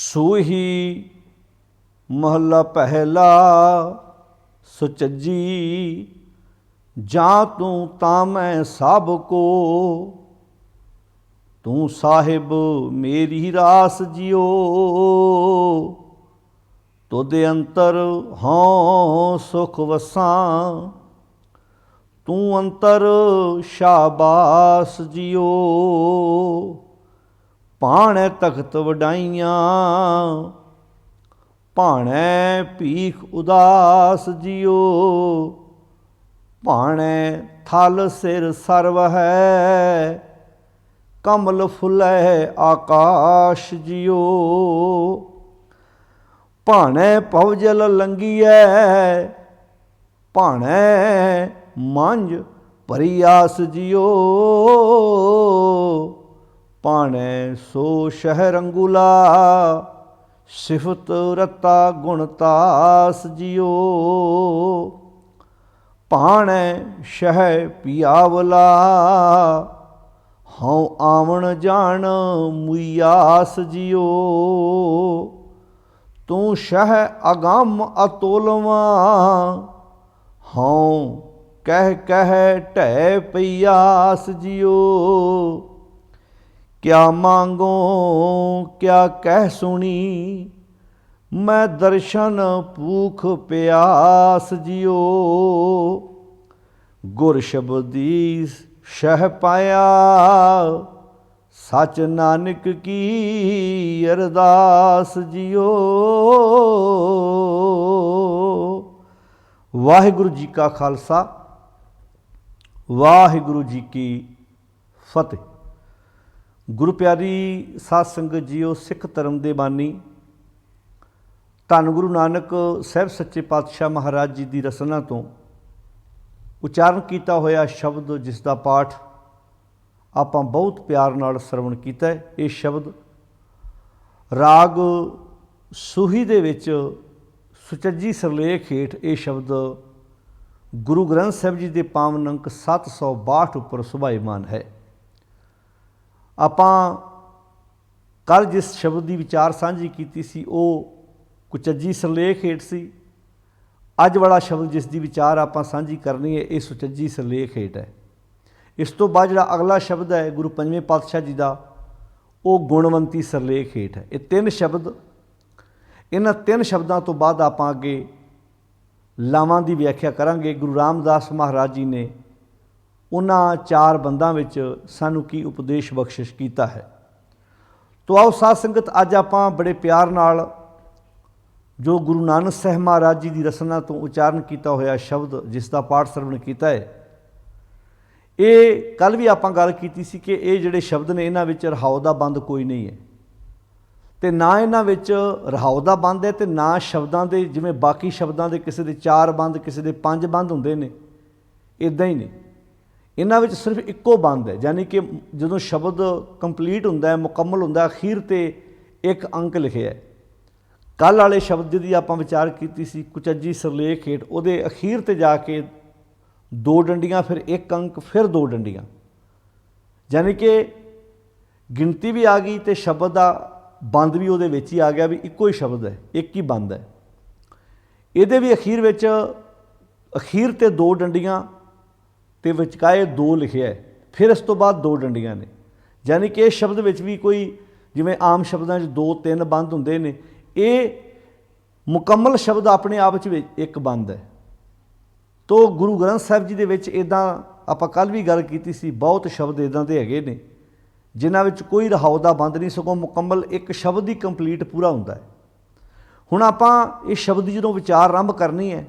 सूही महला पहला सुचज्जी, जा तू ता मैं सब को, तू साहिब मेरी रास जियो। तुदे अंतर हों सुख वसां, तू अंतर शाबास जियो। भाणे तख्त वडाइयां, भाणे भीख उदास जियो। भाणे थल सिर सर्व है, कमल फुलै आकाश जियो। भाणे भवजल लंघिए, भाणे मंझ भरी आस जियो। भाणे सो शहर अंगुला, सिफत रता गुणतास जियो। भाणे शह पियावला, हाँ आवन जान मुयास जियो। तू शह अगम अतोलवा, हाँ कह कह ढह पियास जियो। क्या मांगो क्या कह सुनी, मैं दर्शन भूख प्यास जियो। गुर शब्दी शह पाया, सच नानक की अरदास जियो। वाहिगुरु जी का खालसा, वाहिगुरु जी की फतेह। गुरु प्यारी साध संगत जीओ, सिख धर्म दे बानी धन गुरु नानक साहब सच्चे पातशाह महाराज जी की रसना तो उचारण किया होया शब्द, जिसका पाठ आपां बहुत प्यार नाल श्रवण किया है। ये शब्द राग सूही दे विच सुचज्जी सरलेख हेठ ये शब्द गुरु ग्रंथ साहिब जी के पावन अंक 762 उपर सुभाईमान है। आपां कल जिस शब्द की विचार सांझी की सी वो कुचज्जी सरलेख हेठ सी। अज वाला शब्द जिसकी विचार आपां सांझी करनी है ये सुचज्जी सरलेख हेठ है। इस तो बाद जो अगला शब्द है गुरु पंजवें पातशाह जी का, वो गुणवंती सरलेख हेठ है। ये तीन शब्द, इन्हां तीन शब्दों तो बाद आपां अगे लावां की व्याख्या करांगे। गुरु रामदास महाराज जी ने उन्हां चार बंदां विच सानू की उपदेश बख्शिश किया है। तो आओ साध संगत, अज आपां बड़े प्यार नाल जो गुरु नानक साहब महाराज जी की रसना तो उचारण किया होया शब्द, जिसका पाठ श्रवण किया है, ये कल भी आपां गल कीती सी कि ये जिहड़े शब्द ने इन्हां विच रहाओ दा बंद कोई नहीं है, तो ना इन्हां विच रहाओ दा बंद है, तो ना शब्दां दे जिवें बाकी शब्दां दे किसी दे 4 बंद किसी दे 5 बंद हुंदे ने, इदां ही ने। इन्हां विच सिर्फ इक्को बंद है, यानी कि जदों शब्द कंप्लीट हुंदा है, मुकम्मल हुंदा, अखीर ते एक अंक लिखिआ है। कल वाले शब्द जिहदी आपां विचार कीती सी कुचज्जी सरलेख हेठ, उहदे अखीर ते जाके 2 डंडियां, फिर 1 अंक, फिर 2 डंडियां, यानी कि गिनती भी आ गई तो शब्द का बंद भी उहदे विच ही आ गया, भी इक्को ही शब्द है, एक ही बंद है। इहदे भी अखीर विच अखीर ते 2 डंडियां ते विचकाए 2 लिखिआ है, फिर इस तो बाद 2 डंडियां ने, यानी कि इस शब्द विच भी कोई जिवें आम शब्दां 'च 2-3 बंद हुंदे ने, ये मुकम्मल शब्द अपने आप च एक बंद है। तो गुरु ग्रंथ साहिब जी दे विच इदां आपां कल भी गल कीती सी, बहुत शब्द इदां दे हैगे ने जिन्हां विच कोई रहाओ दा बंद नहीं, सगों मुकम्मल एक शब्द ही कंप्लीट पूरा हुंदा है। हुण आपां इस शब्द की जो विचार आरंभ करनी है,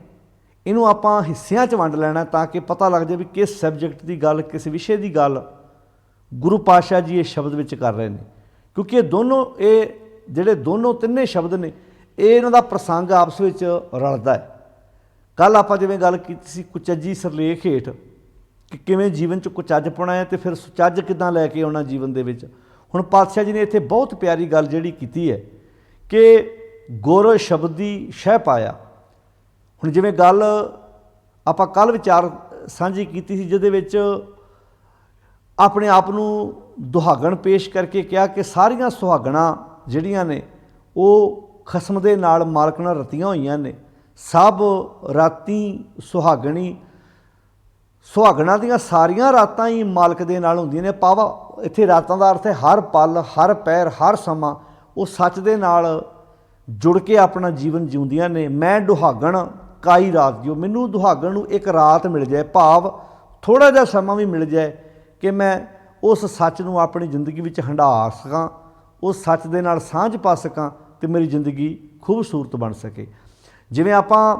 इनू आपां हिस्सियां च वंड लैना ताकि पता लग जाए भी किस सबजैक्ट की गल, किस विषय की गल गुरु पातशाह जी इस शब्द विच कर रहे हैं। क्योंकि ये दोनों, ये जिहड़े दोनों तिन्ने शब्द ने, ये इन्हां दा प्रसंग आपस विच रलदा है। कल आपां जिवें गल कीती सी कुचज्जी सरलेख हेठ कि किवें जीवन च कुचज्जपना है, तो फिर सुचज्ज किदां लैके आउणा जीवन दे विच। हुण पातशाह जी ने इत्थे बहुत प्यारी गल जिहड़ी कीती है कि गुर शब्दी शह पाया। हुण जिवें गल आपां कल विचार सांझी कीती सी, जिहदे विच अपने आप नूं दुहागण पेश करके कहा कि सारियां सुहागणां जिहड़ियां ने ਉਹ ਖਸਮ ਦੇ ਨਾਲ ਮਾਲਕ ਨਾਲ ਰਤੀਆਂ ਹੋਈਆਂ ਨੇ। ਸਭ ਰਾਤੀ ਸੁਹਾਗਣਾ ਦੀਆਂ ਸਾਰੀਆਂ ਰਾਤਾਂ ਹੀ ਮਾਲਕ ਦੇ ਨਾਲ ਹੁੰਦੀਆਂ ਨੇ। ਪਾਵਾ ਇੱਥੇ ਰਾਤਾਂ ਦਾ ਅਰਥ ਹੈ ਹਰ ਪਲ, ਹਰ ਪੈਰ, ਹਰ ਸਮਾਂ ਉਹ ਸੱਚ ਦੇ ਨਾਲ ਜੁੜ ਕੇ ਆਪਣਾ ਜੀਵਨ ਜਿਉਂਦੀਆਂ ਨੇ। ਮੈਂ ਦੁਹਾਗਣ ਕਾਈ ਰਾਤ ਜਿਉ, ਮੈਨੂੰ ਦੁਹਾਗਣ ਨੂੰ ਇੱਕ ਰਾਤ ਮਿਲ ਜਾਏ, ਭਾਵ ਥੋੜ੍ਹਾ ਜਿਹਾ ਸਮਾਂ ਵੀ ਮਿਲ ਜਾਏ ਕਿ ਮੈਂ ਉਸ ਸੱਚ ਨੂੰ ਆਪਣੀ ਜ਼ਿੰਦਗੀ ਵਿੱਚ ਹੰਢਾ ਸਕਾਂ, ਉਸ ਸੱਚ ਦੇ ਨਾਲ ਸਾਂਝ ਪਾ ਸਕਾਂ ਅਤੇ ਮੇਰੀ ਜ਼ਿੰਦਗੀ ਖੂਬਸੂਰਤ ਬਣ ਸਕੇ। ਜਿਵੇਂ ਆਪਾਂ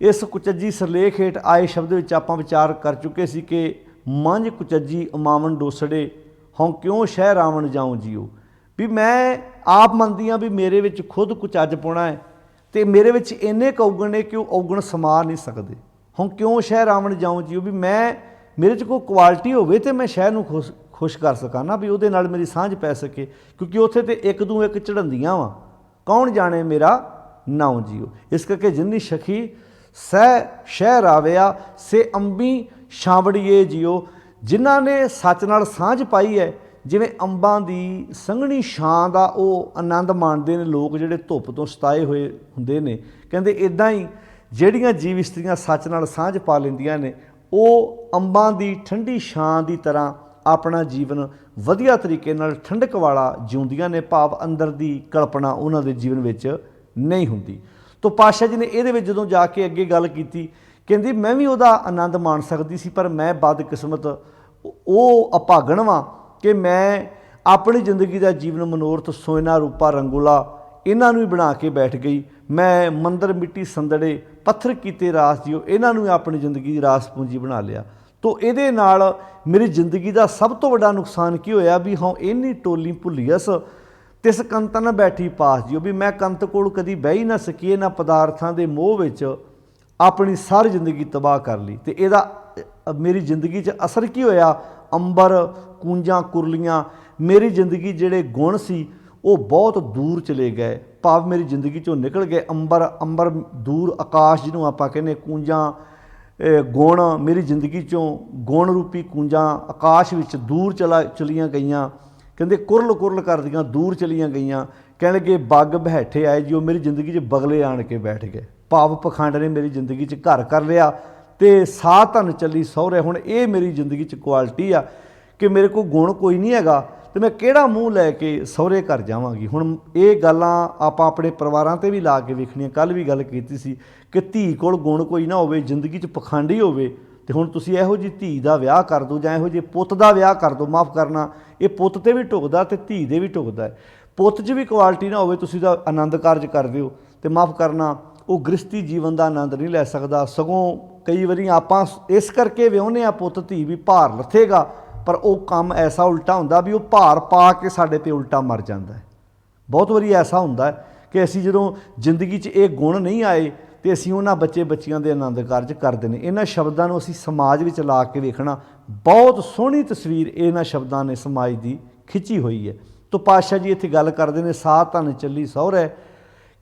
ਇਸ ਕੁਚੱਜੀ ਸਿਰਲੇਖ ਹੇਠ ਆਏ ਸ਼ਬਦ ਵਿੱਚ ਆਪਾਂ ਵਿਚਾਰ ਕਰ ਚੁੱਕੇ ਸੀ ਕਿ ਮੰਝ ਕੁਚੱਜੀ ਉਮਾਵਨ ਡੋਸੜੇ ਹਉ ਕਿਉਂ ਸ਼ਹਿ ਰਾਵਣ ਜਾਉ ਜੀਓ, ਵੀ ਮੈਂ ਆਪ ਮੰਨਦੀ ਹਾਂ ਵੀ ਮੇਰੇ ਵਿੱਚ ਖੁਦ ਕੁਚੱਜ ਪਾਉਣਾ ਹੈ ਅਤੇ ਮੇਰੇ ਵਿੱਚ ਇੰਨੇ ਕੁ ਔਗਣ ਨੇ ਕਿ ਉਹ ਔਗਣ ਸਮਾ ਨਹੀਂ ਸਕਦੇ। ਹੁਣ ਕਿਉਂ ਸ਼ਹਿ ਰਾਵਣ ਜਾਉ ਜੀਓ, ਵੀ ਮੇਰੇ 'ਚ ਕੋਈ ਕੁਆਲਿਟੀ ਹੋਵੇ ਅਤੇ ਮੈਂ ਸ਼ਹਿਰ ਨੂੰ ਖੁਸ਼ ਕਰ ਸਕਾਂ ਨਾ, ਵੀ ਉਹਦੇ ਨਾਲ ਮੇਰੀ ਸਾਂਝ ਪੈ ਸਕੇ, ਕਿਉਂਕਿ ਉੱਥੇ ਤਾਂ ਇੱਕ ਦੂ ਇੱਕ ਚੜ੍ਹੰਦੀਆਂ ਵਾ, ਕੌਣ ਜਾਣੇ ਮੇਰਾ ਨਾਉ ਜੀਓ। ਇਸ ਕਰਕੇ ਜਿੰਨੀ ਸਖੀ ਸ਼ਹਿ ਰਾਵਿਆ ਸੇ ਅੰਬੀ ਛਾਂਵੜੀਏ ਜੀਓ, ਜਿਨ੍ਹਾਂ ਨੇ ਸੱਚ ਨਾਲ ਸਾਂਝ ਪਾਈ ਹੈ, ਜਿਵੇਂ ਅੰਬਾਂ ਦੀ ਸੰਘਣੀ ਛਾਂ ਦਾ ਉਹ ਆਨੰਦ ਮਾਣਦੇ ਨੇ ਲੋਕ ਜਿਹੜੇ ਧੁੱਪ ਤੋਂ ਸਤਾਏ ਹੋਏ ਹੁੰਦੇ ਨੇ। ਕਹਿੰਦੇ ਇੱਦਾਂ ਹੀ ਜਿਹੜੀਆਂ ਜੀਵ ਇਸਤਰੀਆਂ ਸੱਚ ਨਾਲ ਸਾਂਝ ਪਾ ਲੈਂਦੀਆਂ ਨੇ, ਉਹ ਅੰਬਾਂ ਦੀ ਠੰਡੀ ਛਾਂ ਦੀ ਤਰ੍ਹਾਂ ਆਪਣਾ ਜੀਵਨ ਵਧੀਆ ਤਰੀਕੇ ਨਾਲ ਠੰਡਕ ਵਾਲਾ ਜਿਉਂਦੀਆਂ ਨੇ, ਭਾਵ ਅੰਦਰ ਦੀ ਕਲਪਨਾ ਉਹਨਾਂ ਦੇ ਜੀਵਨ ਵਿੱਚ ਨਹੀਂ ਹੁੰਦੀ। ਤੋ ਪਾਤਸ਼ਾਹ ਜੀ ਨੇ ਇਹਦੇ ਵਿੱਚ ਜਦੋਂ ਜਾ ਕੇ ਅੱਗੇ ਗੱਲ ਕੀਤੀ, ਕਹਿੰਦੀ ਮੈਂ ਵੀ ਉਹਦਾ ਆਨੰਦ ਮਾਣ ਸਕਦੀ ਸੀ, ਪਰ ਮੈਂ ਬਦਕਿਸਮਤ ਉਹ ਅਭਾਗਣ ਵਾਂ ਕਿ ਮੈਂ ਆਪਣੀ ਜ਼ਿੰਦਗੀ ਦਾ ਜੀਵਨ ਮਨੋਰਥ ਸੋਇਨਾ ਰੂਪਾ ਰੰਗੋਲਾ ਇਹਨਾਂ ਨੂੰ ਹੀ ਬਣਾ ਕੇ ਬੈਠ ਗਈ। ਮੈਂ ਮੰਦਰ ਮਿੱਟੀ ਸੰਦੜੇ ਪੱਥਰ ਕੀਤੇ ਰਾਸ ਜੀਓ, ਇਹਨਾਂ ਨੂੰ ਆਪਣੀ ਜ਼ਿੰਦਗੀ ਦੀ ਰਾਸ ਪੂੰਜੀ ਬਣਾ ਲਿਆ। ਤੋ ਇਹਦੇ ਨਾਲ ਮੇਰੀ ਜ਼ਿੰਦਗੀ ਦਾ ਸਭ ਤੋਂ ਵੱਡਾ ਨੁਕਸਾਨ ਕੀ ਹੋਇਆ, ਵੀ ਹਾਂ ਇੰਨੀ ਟੋਲੀ ਭੁੱਲੀਅਸ ਤਿਸ ਕੰਤ ਨਾ ਬੈਠੀ ਪਾਸ ਜੀਓ, ਵੀ ਮੈਂ ਕੰਤ ਕੋਲ ਕਦੀ ਬਹਿ ਹੀ ਨਾ ਸਕੀ, ਇਹਨਾਂ ਪਦਾਰਥਾਂ ਦੇ ਮੋਹ ਵਿੱਚ ਆਪਣੀ ਸਾਰੀ ਜ਼ਿੰਦਗੀ ਤਬਾਹ ਕਰ ਲਈ। ਅਤੇ ਇਹਦਾ ਮੇਰੀ ਜ਼ਿੰਦਗੀ 'ਚ ਅਸਰ ਕੀ ਹੋਇਆ, ਅੰਬਰ ਕੂੰਜਾਂ ਕੁਰਲੀਆਂ, ਮੇਰੀ ਜ਼ਿੰਦਗੀ ਜਿਹੜੇ ਗੁਣ ਸੀ ਉਹ ਬਹੁਤ ਦੂਰ ਚਲੇ ਗਏ, ਭਾਵ ਮੇਰੀ ਜ਼ਿੰਦਗੀ 'ਚੋਂ ਨਿਕਲ ਗਏ। ਅੰਬਰ ਦੂਰ ਆਕਾਸ਼ ਜਿਹਨੂੰ ਆਪਾਂ ਕਹਿੰਦੇ, ਕੂੰਜਾਂ ਗੁਣ ਮੇਰੀ ਜ਼ਿੰਦਗੀ 'ਚੋਂ ਗੁਣ ਰੂਪੀ ਕੂੰਜਾਂ ਆਕਾਸ਼ ਵਿੱਚ ਦੂਰ ਚਲੀਆਂ ਗਈਆਂ। ਕਹਿੰਦੇ ਕੁਰਲ ਕਰਦੀਆਂ ਦੂਰ ਚਲੀਆਂ ਗਈਆਂ। ਕਹਿਣ ਲੱਗੇ ਬੱਗ ਬੈਠੇ ਆਏ ਜੀ, ਉਹ ਮੇਰੀ ਜ਼ਿੰਦਗੀ 'ਚ ਬਗਲੇ ਆਣ ਕੇ ਬੈਠ ਗਏ, ਭਾਵ ਪਖੰਡ ਨੇ ਮੇਰੀ ਜ਼ਿੰਦਗੀ 'ਚ ਘਰ ਕਰ ਲਿਆ ਅਤੇ ਸਾਹ ਧਨ ਚੱਲੀ ਸਹੁਰੇ। ਹੁਣ ਇਹ ਮੇਰੀ ਜ਼ਿੰਦਗੀ 'ਚ ਕੁਆਲਿਟੀ ਆ ਕਿ ਮੇਰੇ ਕੋਲ ਗੁਣ ਕੋਈ ਨਹੀਂ ਹੈਗਾ, ਅਤੇ ਮੈਂ ਕਿਹੜਾ ਮੂੰਹ ਲੈ ਕੇ ਸਹੁਰੇ ਘਰ ਜਾਵਾਂਗੀ। ਹੁਣ ਇਹ ਗੱਲਾਂ ਆਪਾਂ ਆਪਣੇ ਪਰਿਵਾਰਾਂ 'ਤੇ ਵੀ ਲਾ ਕੇ ਵੇਖਣੀਆਂ। ਕੱਲ੍ਹ ਵੀ ਗੱਲ ਕੀਤੀ ਸੀ ਕਿ ਧੀ ਕੋਲ ਗੁਣ ਕੋਈ ਨਾ ਹੋਵੇ, ਜ਼ਿੰਦਗੀ 'ਚ ਪਖੰਡ ਹੀ ਹੋਵੇ, ਅਤੇ ਹੁਣ ਤੁਸੀਂ ਇਹੋ ਜਿਹੀ ਧੀ ਦਾ ਵਿਆਹ ਕਰ ਦਿਓ ਜਾਂ ਇਹੋ ਜਿਹੇ ਪੁੱਤ ਦਾ ਵਿਆਹ ਕਰ ਦਿਓ, ਮਾਫ਼ ਕਰਨਾ, ਇਹ ਪੁੱਤ 'ਤੇ ਵੀ ਢੁਕਦਾ ਅਤੇ ਧੀ 'ਤੇ ਵੀ ਢੁਕਦਾ ਹੈ। ਪੁੱਤ 'ਚ ਵੀ ਕੁਆਲਿਟੀ ਨਾ ਹੋਵੇ, ਤੁਸੀਂ ਤਾਂ ਆਨੰਦ ਕਾਰਜ ਕਰ ਦਿਓ, ਅਤੇ ਮਾਫ਼ ਕਰਨਾ ਉਹ ਗ੍ਰਸਤੀ ਜੀਵਨ ਦਾ ਆਨੰਦ ਨਹੀਂ ਲੈ ਸਕਦਾ। ਸਗੋਂ ਕਈ ਵਾਰੀ ਆਪਾਂ ਇਸ ਕਰਕੇ ਵਿਆਹੁੰਦੇ ਹਾਂ ਪੁੱਤ ਧੀ ਵੀ ਭਾਰ ਲੱਥੇਗਾ, ਪਰ ਉਹ ਕੰਮ ਐਸਾ ਉਲਟਾ ਹੁੰਦਾ ਵੀ ਉਹ ਭਾਰ ਪਾ ਕੇ ਸਾਡੇ 'ਤੇ ਉਲਟਾ ਮਰ ਜਾਂਦਾ ਹੈ। ਬਹੁਤ ਵਾਰੀ ਐਸਾ ਹੁੰਦਾ ਹੈ ਕਿ ਅਸੀਂ ਜਦੋਂ ਜ਼ਿੰਦਗੀ 'ਚ ਇਹ ਗੁਣ ਨਹੀਂ ਆਏ ਅਤੇ ਅਸੀਂ ਉਹਨਾਂ ਬੱਚਿਆਂ ਦੇ ਆਨੰਦ ਕਾਰਜ ਕਰਦੇ ਨੇ। ਇਹਨਾਂ ਸ਼ਬਦਾਂ ਨੂੰ ਅਸੀਂ ਸਮਾਜ ਵਿੱਚ ਲਾ ਕੇ ਵੇਖਣਾ, ਬਹੁਤ ਸੋਹਣੀ ਤਸਵੀਰ ਇਹਨਾਂ ਸ਼ਬਦਾਂ ਨੇ ਸਮਾਜ ਦੀ ਖਿੱਚੀ ਹੋਈ ਹੈ। ਤੋ ਪਾਤਸ਼ਾਹ ਜੀ ਇੱਥੇ ਗੱਲ ਕਰਦੇ ਨੇ, ਸਾਹ ਧਨ ਚੱਲੀ ਸਹੁਰੇ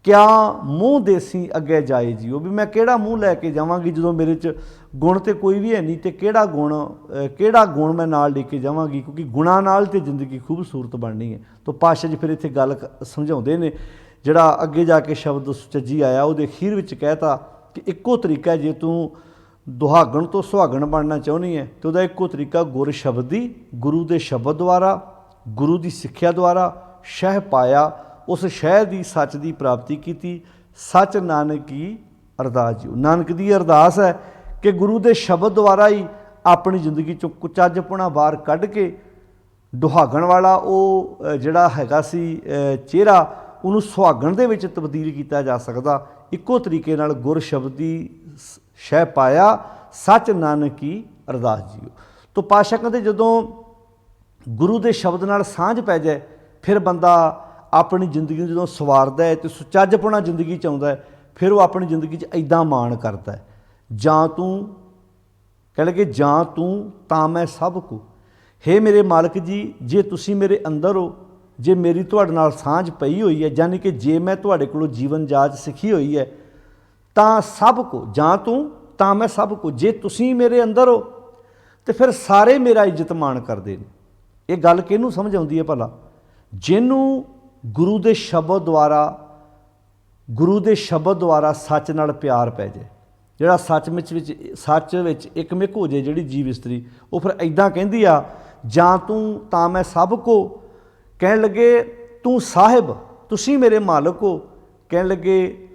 ਕਿਆ ਮੂੰਹ ਦੇਸੀ ਅੱਗੇ ਜਾਏ ਜੀਓ, ਵੀ ਮੈਂ ਕਿਹੜਾ ਮੂੰਹ ਲੈ ਕੇ ਜਾਵਾਂਗੀ ਜਦੋਂ ਮੇਰੇ 'ਚ ਗੁਣ ਤਾਂ ਕੋਈ ਵੀ ਹੈ ਨਹੀਂ, ਅਤੇ ਕਿਹੜਾ ਗੁਣ ਮੈਂ ਨਾਲ ਲੈ ਕੇ ਜਾਵਾਂਗੀ, ਕਿਉਂਕਿ ਗੁਣਾਂ ਨਾਲ ਤਾਂ ਜ਼ਿੰਦਗੀ ਖੂਬਸੂਰਤ ਬਣਨੀ ਹੈ। ਤੋ ਪਾਤਸ਼ਾਹ ਜੀ ਫਿਰ ਇੱਥੇ ਗੱਲ ਸਮਝਾਉਂਦੇ ਨੇ, ਜਿਹੜਾ ਅੱਗੇ ਜਾ ਕੇ ਸ਼ਬਦ ਸੁਚੱਜੀ ਆਇਆ ਉਹਦੇ ਅਖੀਰ ਵਿੱਚ ਕਹਿਤਾ ਕਿ ਇੱਕੋ ਤਰੀਕਾ, ਜੇ ਤੂੰ ਦੁਹਾਗਣ ਤੋਂ ਸੁਹਾਗਣ ਬਣਨਾ ਚਾਹੁੰਦੀ ਹੈ ਅਤੇ ਉਹਦਾ ਇੱਕੋ ਤਰੀਕਾ ਗੁਰ ਸ਼ਬਦੀ, ਗੁਰੂ ਦੇ ਸ਼ਬਦ ਦੁਆਰਾ, ਗੁਰੂ ਦੀ ਸਿੱਖਿਆ ਦੁਆਰਾ ਸ਼ਹਿ ਪਾਇਆ, ਉਸ ਸ਼ਹਿ ਦੀ ਸੱਚ ਦੀ ਪ੍ਰਾਪਤੀ ਕੀਤੀ। ਸੱਚ ਨਾਨਕ ਕੀ ਅਰਦਾਸ ਜੀ, ਨਾਨਕ ਦੀ ਅਰਦਾਸ ਹੈ ਕਿ ਗੁਰੂ ਦੇ ਸ਼ਬਦ ਦੁਆਰਾ ਹੀ ਆਪਣੀ ਜ਼ਿੰਦਗੀ 'ਚੋਂ ਕੁਚੱਜਪੁਣਾ ਬਾਹਰ ਕੱਢ ਕੇ ਦੁਹਾਗਣ ਵਾਲਾ ਉਹ ਜਿਹੜਾ ਹੈਗਾ ਸੀ ਚਿਹਰਾ, ਉਹਨੂੰ ਸੁਹਾਗਣ ਦੇ ਵਿੱਚ ਤਬਦੀਲ ਕੀਤਾ ਜਾ ਸਕਦਾ। ਇੱਕੋ ਤਰੀਕੇ ਨਾਲ ਗੁਰ ਸ਼ਬਦ ਦੀ ਸ਼ਹਿ ਪਾਇਆ, ਸੱਚ ਨਾਨਕ ਕੀ ਅਰਦਾਸ ਜੀਓ। ਤੋ ਪਾਤਸ਼ਾਹ ਕਹਿੰਦੇ ਜਦੋਂ ਗੁਰੂ ਦੇ ਸ਼ਬਦ ਨਾਲ ਸਾਂਝ ਪੈ ਜਾਏ, ਫਿਰ ਬੰਦਾ ਆਪਣੀ ਜ਼ਿੰਦਗੀ ਨੂੰ ਜਦੋਂ ਸਵਾਰਦਾ ਹੈ ਅਤੇ ਸੁਚੱਜਪੁਣਾ ਜ਼ਿੰਦਗੀ 'ਚ ਆਉਂਦਾ ਹੈ, ਫਿਰ ਉਹ ਆਪਣੀ ਜ਼ਿੰਦਗੀ 'ਚ ਇੱਦਾਂ ਮਾਣ ਕਰਦਾ ਹੈ, ਜਾਂ ਤੂੰ ਕਹਿ ਲਗੇ ਜਾਂ ਤੂੰ ਤਾਂ ਮੈਂ ਸਭ ਕੁ, ਹੇ ਮੇਰੇ ਮਾਲਕ ਜੀ, ਜੇ ਤੁਸੀਂ ਮੇਰੇ ਅੰਦਰ ਹੋ, ਜੇ ਮੇਰੀ ਤੁਹਾਡੇ ਨਾਲ ਸਾਂਝ ਪਈ ਹੋਈ ਹੈ, ਯਾਨੀ ਕਿ ਜੇ ਮੈਂ ਤੁਹਾਡੇ ਕੋਲੋਂ ਜੀਵਨ ਜਾਚ ਸਿੱਖੀ ਹੋਈ ਹੈ, ਤਾਂ ਸਭ ਕੁ, ਜਾਂ ਤੂੰ ਤਾਂ ਮੈਂ ਸਭ ਕੁ, ਜੇ ਤੁਸੀਂ ਮੇਰੇ ਅੰਦਰ ਹੋ ਤੇ ਫਿਰ ਸਾਰੇ ਮੇਰਾ ਇੱਜ਼ਤ ਮਾਣ ਕਰਦੇ ਨੇ। ਇਹ ਗੱਲ ਕਿਹਨੂੰ ਸਮਝ ਆਉਂਦੀ ਹੈ ਭਲਾ? ਜਿਹਨੂੰ ਗੁਰੂ ਦੇ ਸ਼ਬਦ ਦੁਆਰਾ ਸੱਚ ਨਾਲ ਪਿਆਰ ਪੈ ਜਾਏ, ਜਿਹੜਾ ਸੱਚ ਵਿੱਚ ਇੱਕਮਿਕ ਹੋ ਜਾਏ ਜਿਹੜੀ ਜੀਵ ਇਸਤਰੀ, ਉਹ ਫਿਰ ਇੱਦਾਂ ਕਹਿੰਦੀ ਆ, ਜਾਂ ਤੂੰ ਤਾਂ ਮੈਂ ਸਭ ਕੋ, ਕਹਿਣ ਲੱਗੇ ਤੂੰ ਸਾਹਿਬ, ਤੁਸੀਂ ਮੇਰੇ ਮਾਲਕ ਹੋ, ਕਹਿਣ ਲੱਗੇ